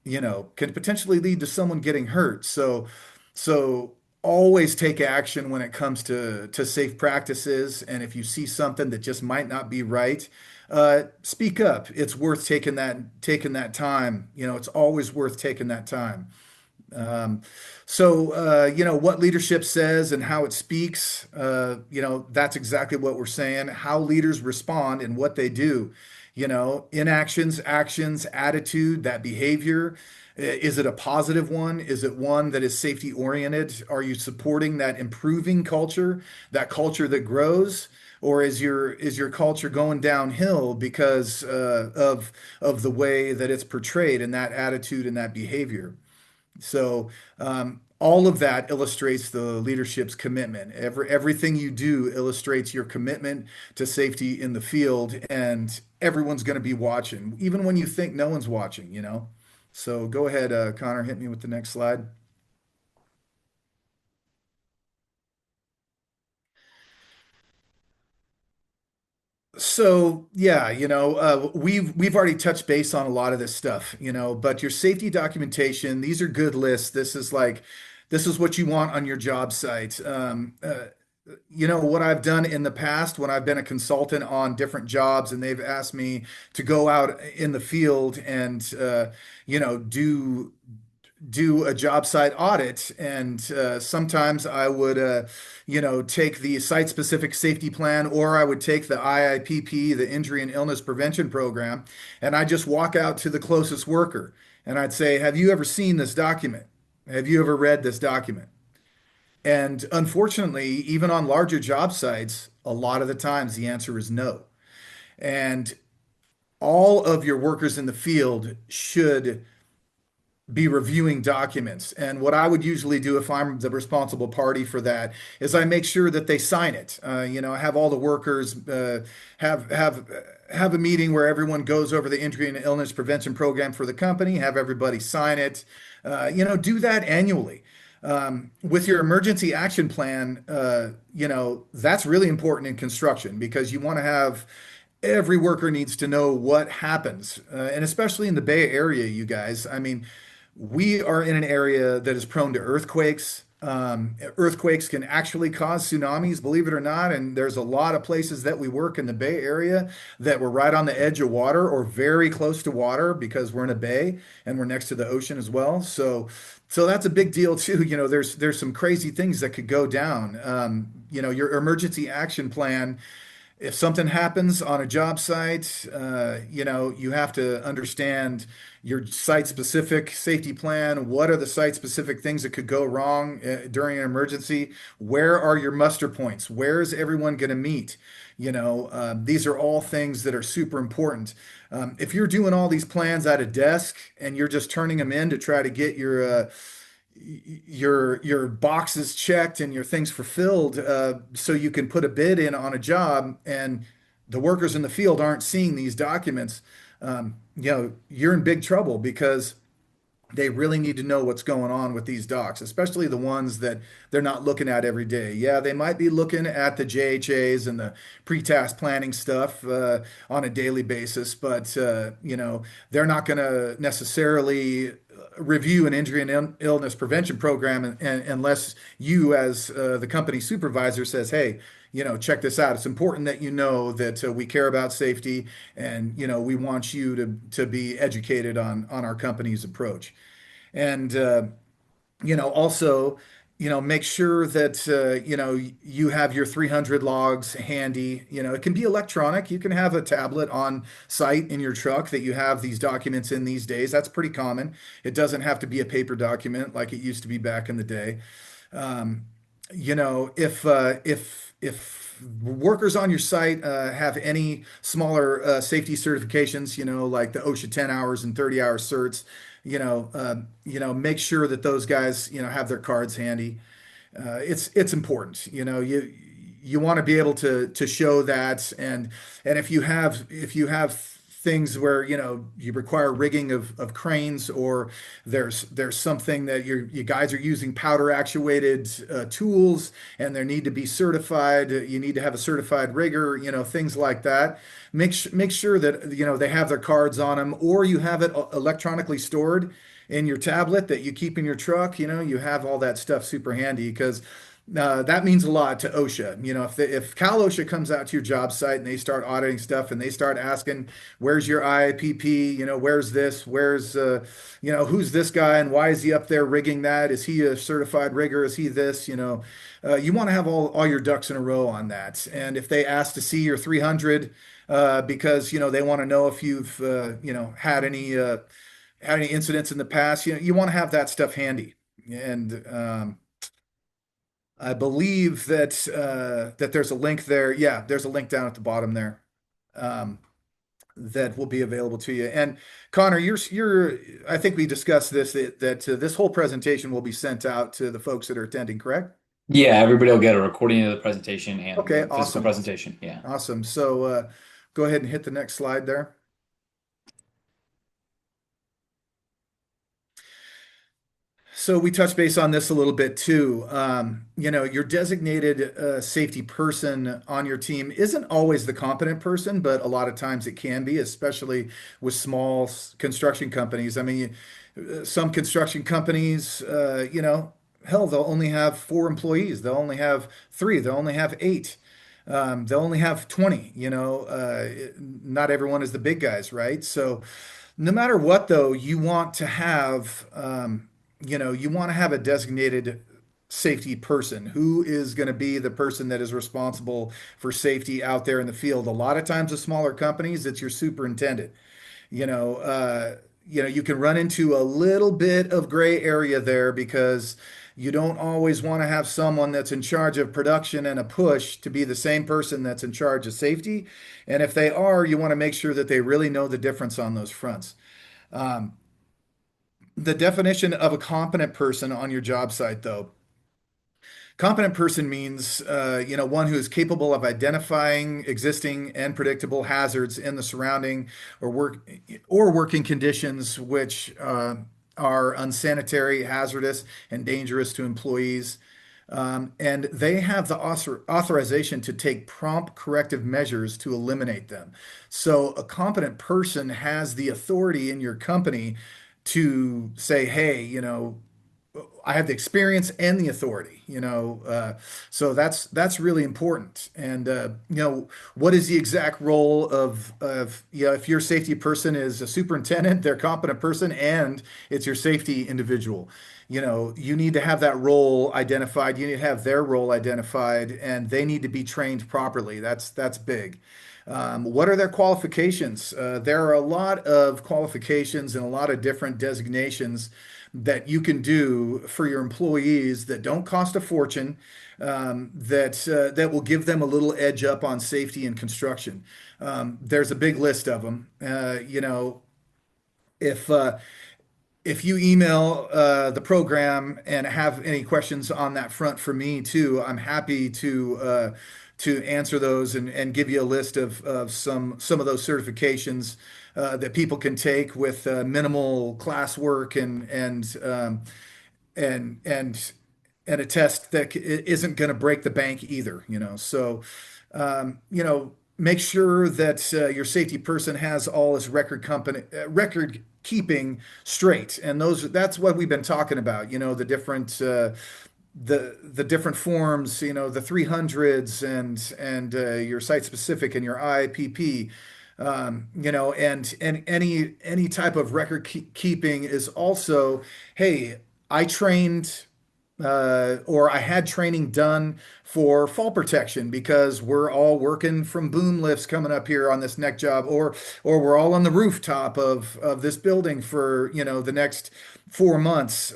lead to someone getting hurt. So always take action when it comes to safe practices. And if you see something that just might not be right, speak up. It's worth taking that time. It's always worth taking that time. Um, so, what leadership says and how it speaks, that's exactly what we're saying. How leaders respond and what they do, inactions, actions, attitude, that behavior. Is it a positive one? Is it one that is safety oriented? Are you supporting that improving culture, that culture that grows? Or is your culture going downhill because of the way that it's portrayed and that attitude and that behavior? So all of that illustrates the leadership's commitment. Everything you do illustrates your commitment to safety in the field, and everyone's going to be watching, even when you think no one's watching. So go ahead, Connor, hit me with the next slide. So yeah, we've already touched base on a lot of this stuff, but your safety documentation, these are good lists. This is what you want on your job site. What I've done in the past when I've been a consultant on different jobs and they've asked me to go out in the field and do a job site audit. And sometimes I would, take the site specific safety plan, or I would take the IIPP, the Injury and Illness Prevention Program, and I just walk out to the closest worker and I'd say, have you ever seen this document? Have you ever read this document? And unfortunately, even on larger job sites, a lot of the times the answer is no. And all of your workers in the field should be reviewing documents. And what I would usually do if I'm the responsible party for that is I make sure that they sign it. I have all the workers have a meeting where everyone goes over the injury and illness prevention program for the company, have everybody sign it. Do that annually. With your emergency action plan, that's really important in construction because you want to have every worker needs to know what happens. And especially in the Bay Area, you guys. I mean, we are in an area that is prone to earthquakes. Earthquakes can actually cause tsunamis, believe it or not. And there's a lot of places that we work in the Bay Area that we're right on the edge of water or very close to water because we're in a bay and we're next to the ocean as well. So that's a big deal too. There's some crazy things that could go down. Your emergency action plan. If something happens on a job site, you have to understand your site-specific safety plan. What are the site-specific things that could go wrong during an emergency? Where are your muster points? Where is everyone going to meet? These are all things that are super important. If you're doing all these plans at a desk and you're just turning them in to try to get your boxes checked and your things fulfilled, so you can put a bid in on a job, and the workers in the field aren't seeing these documents, you're in big trouble because they really need to know what's going on with these docs, especially the ones that they're not looking at every day. Yeah, they might be looking at the JHAs and the pre-task planning stuff on a daily basis, but they're not going to necessarily review an injury and illness prevention program unless you, as the company supervisor, says, "Hey, check this out. It's important that you know that we care about safety, and we want you to be educated on our company's approach." And also, make sure that you have your 300 logs handy. It can be electronic. You can have a tablet on site in your truck that you have these documents in these days. That's pretty common. It doesn't have to be a paper document like it used to be back in the day. Um, if workers on your site have any smaller safety certifications, like the OSHA 10 hours and 30-hour certs, make sure that those guys, have their cards handy. It's important. You want to be able to show that, and if you have things where you require rigging of cranes, or there's something that you guys are using powder actuated tools and they need to be certified, you need to have a certified rigger, things like that. Make sure that they have their cards on them, or you have it electronically stored in your tablet that you keep in your truck. You have all that stuff super handy, because that means a lot to OSHA. If Cal OSHA comes out to your job site and they start auditing stuff and they start asking, "Where's your IIPP? Where's this? Who's this guy and why is he up there rigging that? Is he a certified rigger? Is he this?" You want to have all your ducks in a row on that. And if they ask to see your 300, because they want to know if you've had any incidents in the past, you want to have that stuff handy. And I believe that there's a link there. Yeah, there's a link down at the bottom there, um, that will be available to you. And Connor, I think we discussed this, that this whole presentation will be sent out to the folks that are attending, correct? Yeah, everybody will get a recording of the presentation and Okay, the physical awesome. presentation. Yeah. Awesome. So go ahead and hit the next slide there. So we touched base on this a little bit too. Your designated safety person on your team isn't always the competent person, but a lot of times it can be, especially with small construction companies. I mean, some construction companies, hell, they'll only have 4 employees. They'll only have three. They'll only have eight. They'll only have 20. Not everyone is the big guys, right? So no matter what, though, you want to have a designated safety person who is going to be the person that is responsible for safety out there in the field. A lot of times, the smaller companies, it's your superintendent. You know, uh, you can run into a little bit of gray area there, because you don't always want to have someone that's in charge of production and a push to be the same person that's in charge of safety. And if they are, you want to make sure that they really know the difference on those fronts. Um, the definition of a competent person on your job site, though, competent person means, one who is capable of identifying existing and predictable hazards in the surrounding or working conditions which are unsanitary, hazardous, and dangerous to employees. And they have the authorization to take prompt corrective measures to eliminate them. So a competent person has the authority in your company to say, "Hey, I have the experience and the authority, so that's really important. And what is the exact role of if your safety person is a superintendent, they're a competent person, and it's your safety individual. You need to have that role identified. You need to have their role identified, and they need to be trained properly. That's big. What are their qualifications? There are a lot of qualifications and a lot of different designations that you can do for your employees that don't cost a fortune, that will give them a little edge up on safety and construction. There's a big list of them. If if you email the program and have any questions on that front for me too, I'm happy to answer those and give you a list of some of those certifications that people can take with minimal classwork and and and a test that isn't going to break the bank either. So make sure that your safety person has all his record keeping straight, and that's what we've been talking about. The different the different forms, the 300s and your site specific and your IIPP. And any type of record keeping is also, hey, I trained or I had training done for fall protection because we're all working from boom lifts coming up here on this neck job, or we're all on the rooftop of this building for the next 4 months.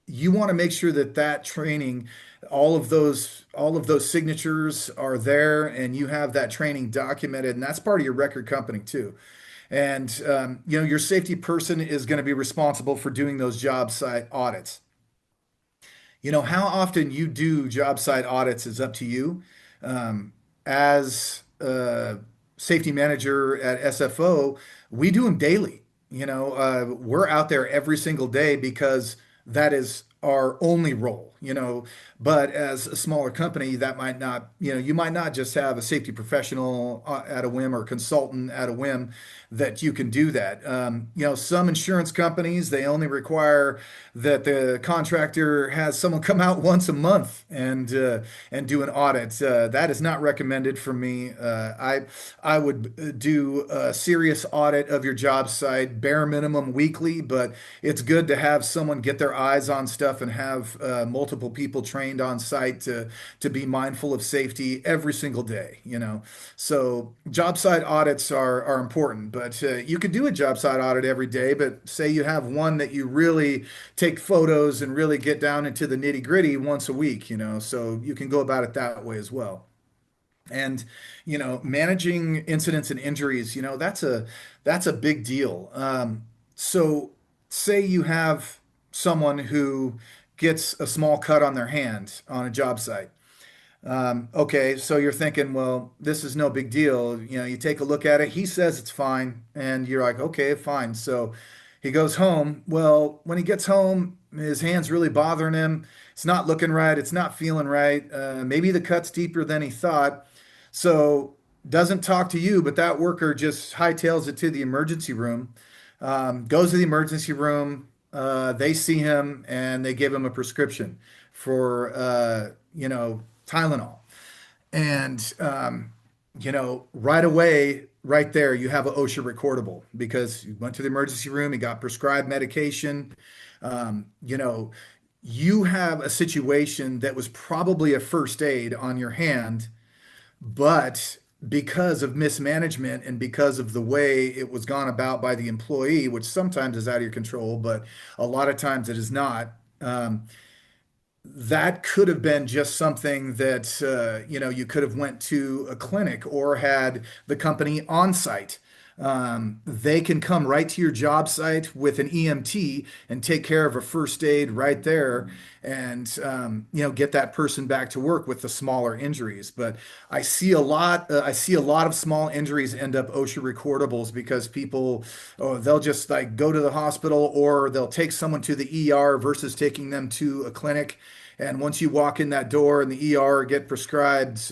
You want to make sure that that training, all of those signatures are there, and you have that training documented, and that's part of your record company too. And your safety person is going to be responsible for doing those job site audits. How often you do job site audits is up to you. As a safety manager at SFO, we do them daily. We're out there every single day because that is our only role. But as a smaller company, that might not, you might not just have a safety professional at a whim or consultant at a whim that you can do that. Some insurance companies, they only require that the contractor has someone come out once a month and do an audit. That is not recommended for me. I would do a serious audit of your job site, bare minimum weekly, but it's good to have someone get their eyes on stuff and have multiple people trained on site to be mindful of safety every single day. So job site audits are important, but you could do a job site audit every day. But say you have one that you really take photos and really get down into the nitty gritty once a week. So you can go about it that way as well. And managing incidents and injuries, that's a big deal. So say you have someone who gets a small cut on their hand on a job site. Okay, so you're thinking, well, this is no big deal. You take a look at it. He says it's fine, and you're like, okay, fine. So he goes home. Well, when he gets home, his hand's really bothering him. It's not looking right. It's not feeling right. Maybe the cut's deeper than he thought. So doesn't talk to you, but that worker just hightails it to the emergency room. Goes to the emergency room. They see him and they give him a prescription for Tylenol. And right away, right there, you have an OSHA recordable because you went to the emergency room, you got prescribed medication. You have a situation that was probably a first aid on your hand, but because of mismanagement and because of the way it was gone about by the employee, which sometimes is out of your control, but a lot of times it is not. That could have been just something that you could have went to a clinic or had the company on site. They can come right to your job site with an EMT and take care of a first aid right there, and get that person back to work with the smaller injuries. But I see a lot. I see a lot of small injuries end up OSHA recordables because people, oh, they'll just like go to the hospital or they'll take someone to the ER versus taking them to a clinic. And once you walk in that door in the ER, get prescribed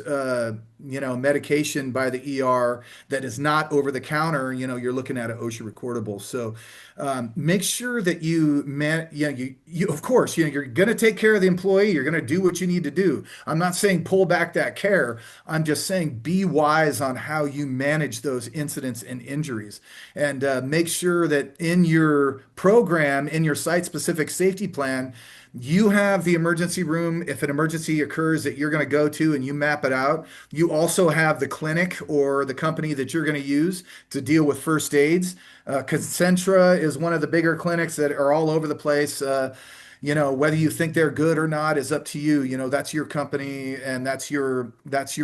medication by the ER that is not over the counter, you're looking at an OSHA recordable. So make sure that you of course, you're going to take care of the employee. You're going to do what you need to do. I'm not saying pull back that care. I'm just saying be wise on how you manage those incidents and injuries, and make sure that in your program, in your site-specific safety plan, you have the emergency room if an emergency occurs that you're going to go to and you map it out. You also have the clinic or the company that you're going to use to deal with first aids. Concentra is one of the bigger clinics that are all over the place. Whether you think they're good or not is up to you. That's your company and that's your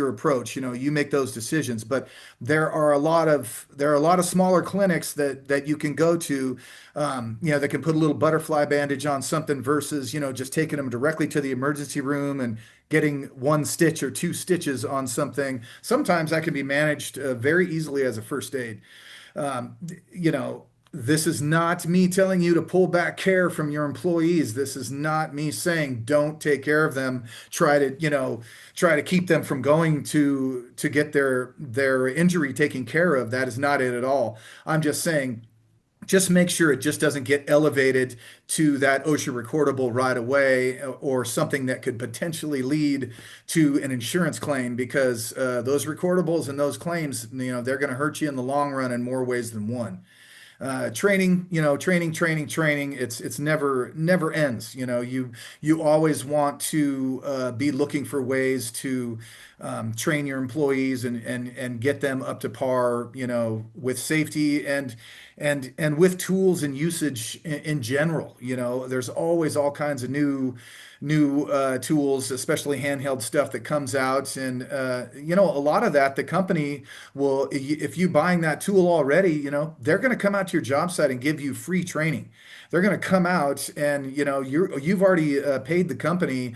approach. You make those decisions. But there are a lot of smaller clinics that you can go to, that can put a little butterfly bandage on something versus just taking them directly to the emergency room and getting one stitch or two stitches on something. Sometimes that can be managed very easily as a first aid. Um, you know, this is not me telling you to pull back care from your employees. This is not me saying don't take care of them. Try to keep them from going to get their injury taken care of. That is not it at all. I'm just saying just make sure it just doesn't get elevated to that OSHA recordable right away, or something that could potentially lead to an insurance claim, because those recordables and those claims, they're going to hurt you in the long run in more ways than one. Training. It's never ends. You always want to be looking for ways to train your employees and get them up to par, with safety and with tools and usage in general. There's always all kinds of new tools, especially handheld stuff that comes out. And a lot of that, the company will, if you buying that tool already, they're going to come out to your job site and give you free training. They're going to come out and, you've already paid the company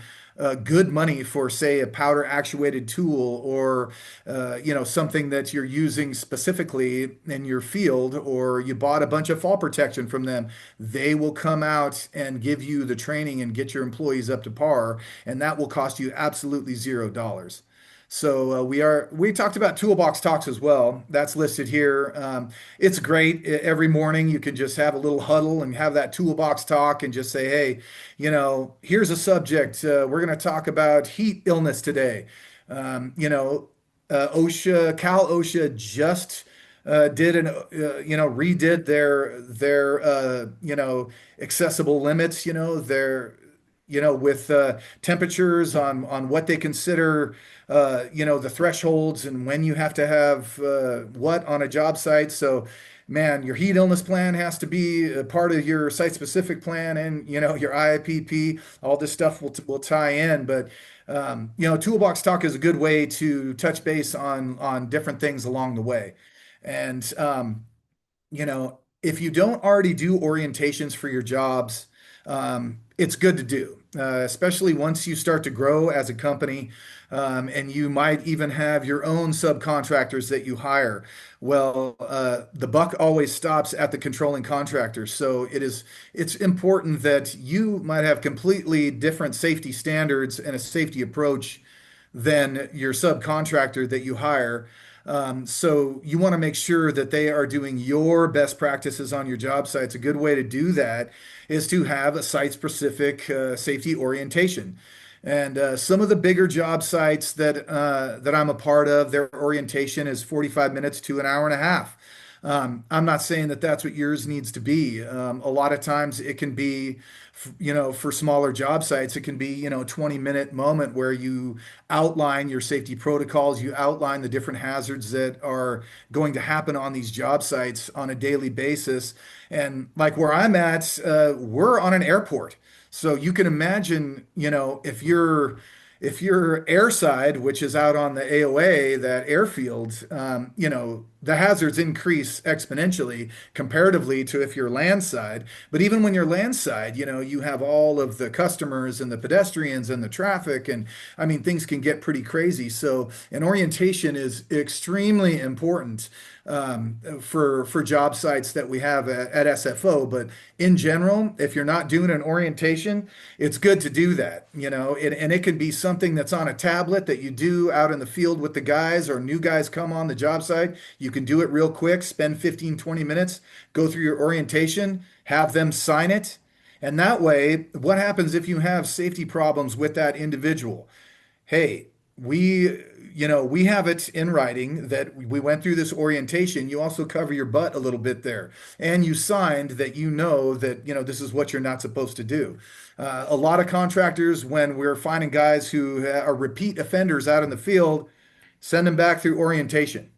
good money for, say, a powder actuated tool, or something that you're using specifically in your field, or you bought a bunch of fall protection from them. They will come out and give you the training and get your employees up to par, and that will cost you absolutely $0. So we talked about toolbox talks as well. That's listed here. It's great. Every morning you can just have a little huddle and have that toolbox talk and just say, hey, here's a subject. We're going to talk about heat illness today. Cal OSHA just redid their accessible limits. With temperatures on what they consider, the thresholds and when you have to have what on a job site. So, man, your heat illness plan has to be a part of your site-specific plan, and your IIPP. All this stuff will tie in. But toolbox talk is a good way to touch base on different things along the way. And if you don't already do orientations for your jobs, it's good to do, especially once you start to grow as a company, and you might even have your own subcontractors that you hire. Well, the buck always stops at the controlling contractor. So it's important that you might have completely different safety standards and a safety approach than your subcontractor that you hire. So you want to make sure that they are doing your best practices on your job sites. A good way to do that is to have a site-specific safety orientation. And some of the bigger job sites that I'm a part of, their orientation is 45 minutes to an hour and a half. I'm not saying that that's what yours needs to be. A lot of times it can be, for smaller job sites, it can be, 20-minute moment where you outline your safety protocols, you outline the different hazards that are going to happen on these job sites on a daily basis. And like where I'm at, we're on an airport. So you can imagine, if you're airside, which is out on the AOA, that airfield, the hazards increase exponentially comparatively to if you're landside. But even when you're landside, you have all of the customers and the pedestrians and the traffic, and I mean, things can get pretty crazy. So, an orientation is extremely important for job sites that we have at SFO. But in general, if you're not doing an orientation, it's good to do that, and it can be something that's on a tablet that you do out in the field with the guys, or new guys come on the job site. You can do it real quick, spend 15, 20 minutes, go through your orientation, have them sign it. And that way, what happens if you have safety problems with that individual? Hey, we have it in writing that we went through this orientation. You also cover your butt a little bit there, and you signed that this is what you're not supposed to do. A lot of contractors, when we're finding guys who are repeat offenders out in the field, send them back through orientation.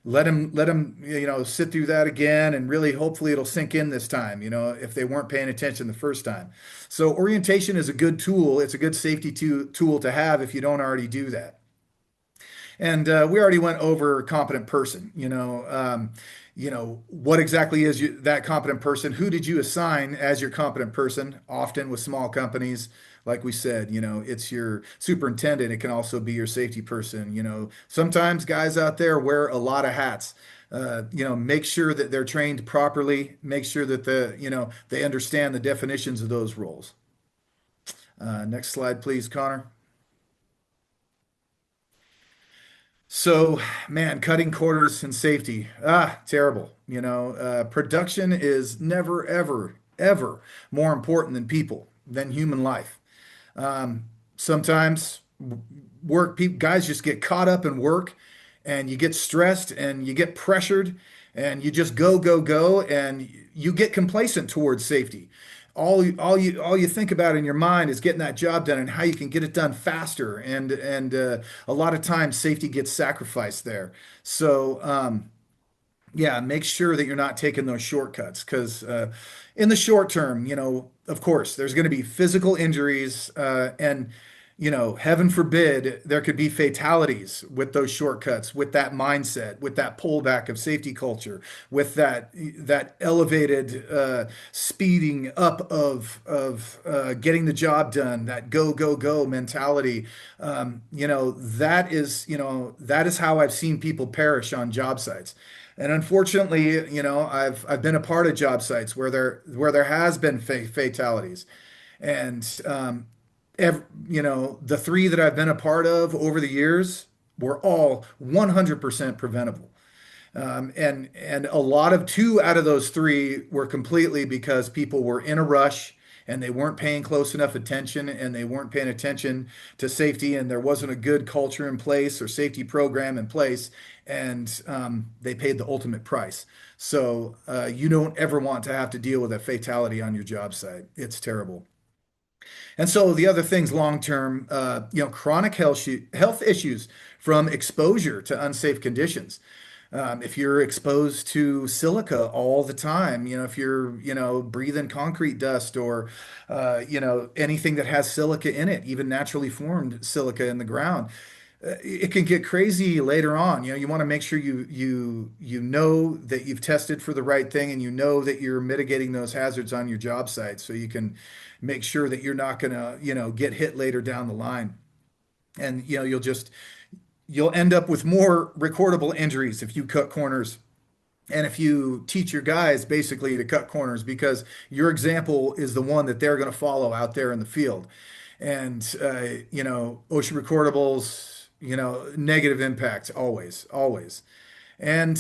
Let them sit through that again, and really hopefully it'll sink in this time, if they weren't paying attention the first time. So orientation is a good tool. It's a good safety tool to have if you don't already do that. And we already went over competent person. What exactly is that competent person? Who did you assign as your competent person? Often with small companies, like we said, it's your superintendent. It can also be your safety person. Sometimes guys out there wear a lot of hats. Make sure that they're trained properly. Make sure that they understand the definitions of those roles. Next slide, please, Connor. So, man, cutting corners and safety, terrible. Production is never, ever, ever more important than people, than human life. Sometimes guys just get caught up in work, and you get stressed and you get pressured, and you just go, go, go, and you get complacent towards safety. All you think about in your mind is getting that job done and how you can get it done faster. And a lot of times safety gets sacrificed there. So yeah, make sure that you're not taking those shortcuts, because in the short term, of course, there's going to be physical injuries, and heaven forbid, there could be fatalities with those shortcuts, with that mindset, with that pullback of safety culture, with that elevated speeding up of getting the job done, that go go go mentality. That is how I've seen people perish on job sites. And unfortunately, I've been a part of job sites where there has been fatalities, and the three that I've been a part of over the years were all 100% preventable. And a lot of two out of those three were completely because people were in a rush, and they weren't paying close enough attention, and they weren't paying attention to safety, and there wasn't a good culture in place or safety program in place, and they paid the ultimate price. So you don't ever want to have to deal with a fatality on your job site. It's terrible. And so the other things long term, chronic health issues from exposure to unsafe conditions. If you're exposed to silica all the time, if you're, breathing concrete dust, or, anything that has silica in it, even naturally formed silica in the ground, it can get crazy later on. You want to make sure you know that you've tested for the right thing, and you know that you're mitigating those hazards on your job site, so you can make sure that you're not going to, get hit later down the line. And you'll end up with more recordable injuries if you cut corners, and if you teach your guys basically to cut corners, because your example is the one that they're going to follow out there in the field. And OSHA recordables, negative impact always, always. And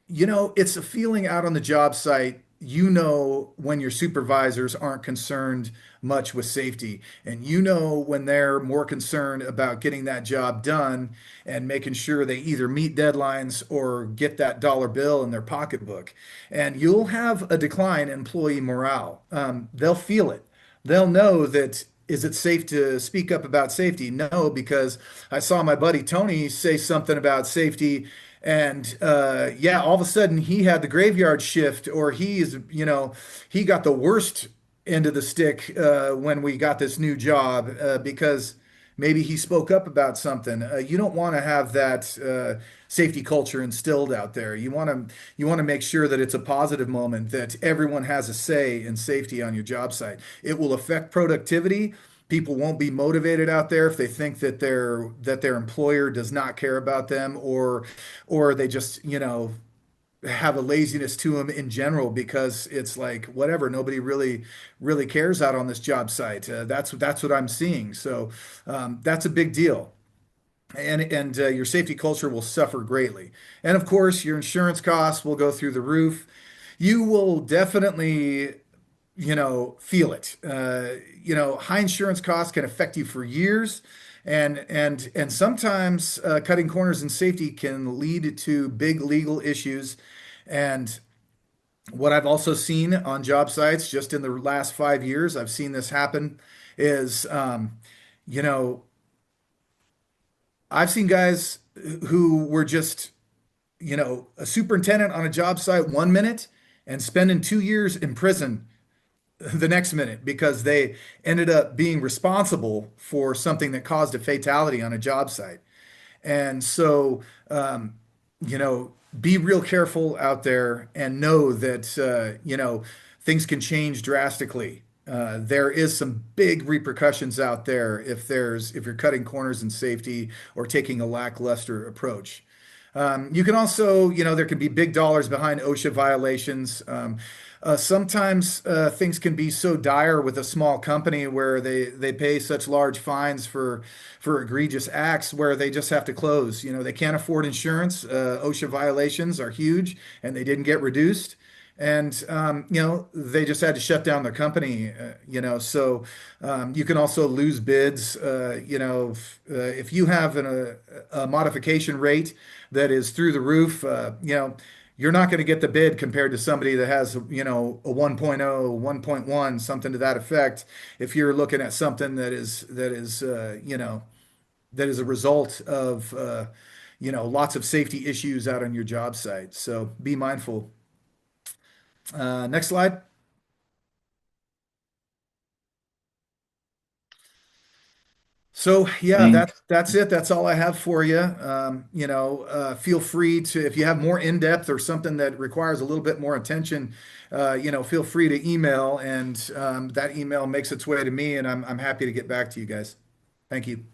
it's a feeling out on the job site. When your supervisors aren't concerned much with safety, and when they're more concerned about getting that job done and making sure they either meet deadlines or get that dollar bill in their pocketbook. And you'll have a decline in employee morale. They'll feel it. They'll know that. Is it safe to speak up about safety? No, because I saw my buddy Tony say something about safety, and yeah, all of a sudden he had the graveyard shift, or he got the worst end of the stick when we got this new job, because maybe he spoke up about something. You don't want to have that safety culture instilled out there. You want to make sure that it's a positive moment, that everyone has a say in safety on your job site. It will affect productivity. People won't be motivated out there if they think that their employer does not care about them, or they just, have a laziness to them in general, because it's like whatever, nobody really cares out on this job site. That's what I'm seeing. So that's a big deal, and your safety culture will suffer greatly. And of course, your insurance costs will go through the roof. You will definitely, feel it. High insurance costs can affect you for years, and sometimes cutting corners in safety can lead to big legal issues. And what I've also seen on job sites just in the last 5 years, I've seen this happen, is, you know, I've seen guys who were just, a superintendent on a job site 1 minute and spending 2 years in prison the next minute, because they ended up being responsible for something that caused a fatality on a job site. And so, you know, be real careful out there and know that, things can change drastically. There is some big repercussions out there if you're cutting corners in safety or taking a lackluster approach. You can also, there can be big dollars behind OSHA violations. Sometimes things can be so dire with a small company where they pay such large fines for egregious acts where they just have to close. They can't afford insurance. OSHA violations are huge, and they didn't get reduced. And they just had to shut down their company. So you can also lose bids. If you have a modification rate that is through the roof, you're not going to get the bid compared to somebody that has, a 1.0, 1.1, something to that effect. If you're looking at something that is a result of, lots of safety issues out on your job site. So be mindful. Next slide. So yeah, Think that's it. That's all I have for you. Feel free to, if you have more in-depth or something that requires a little bit more attention, feel free to email, and that email makes its way to me, and I'm happy to get back to you guys. Thank you.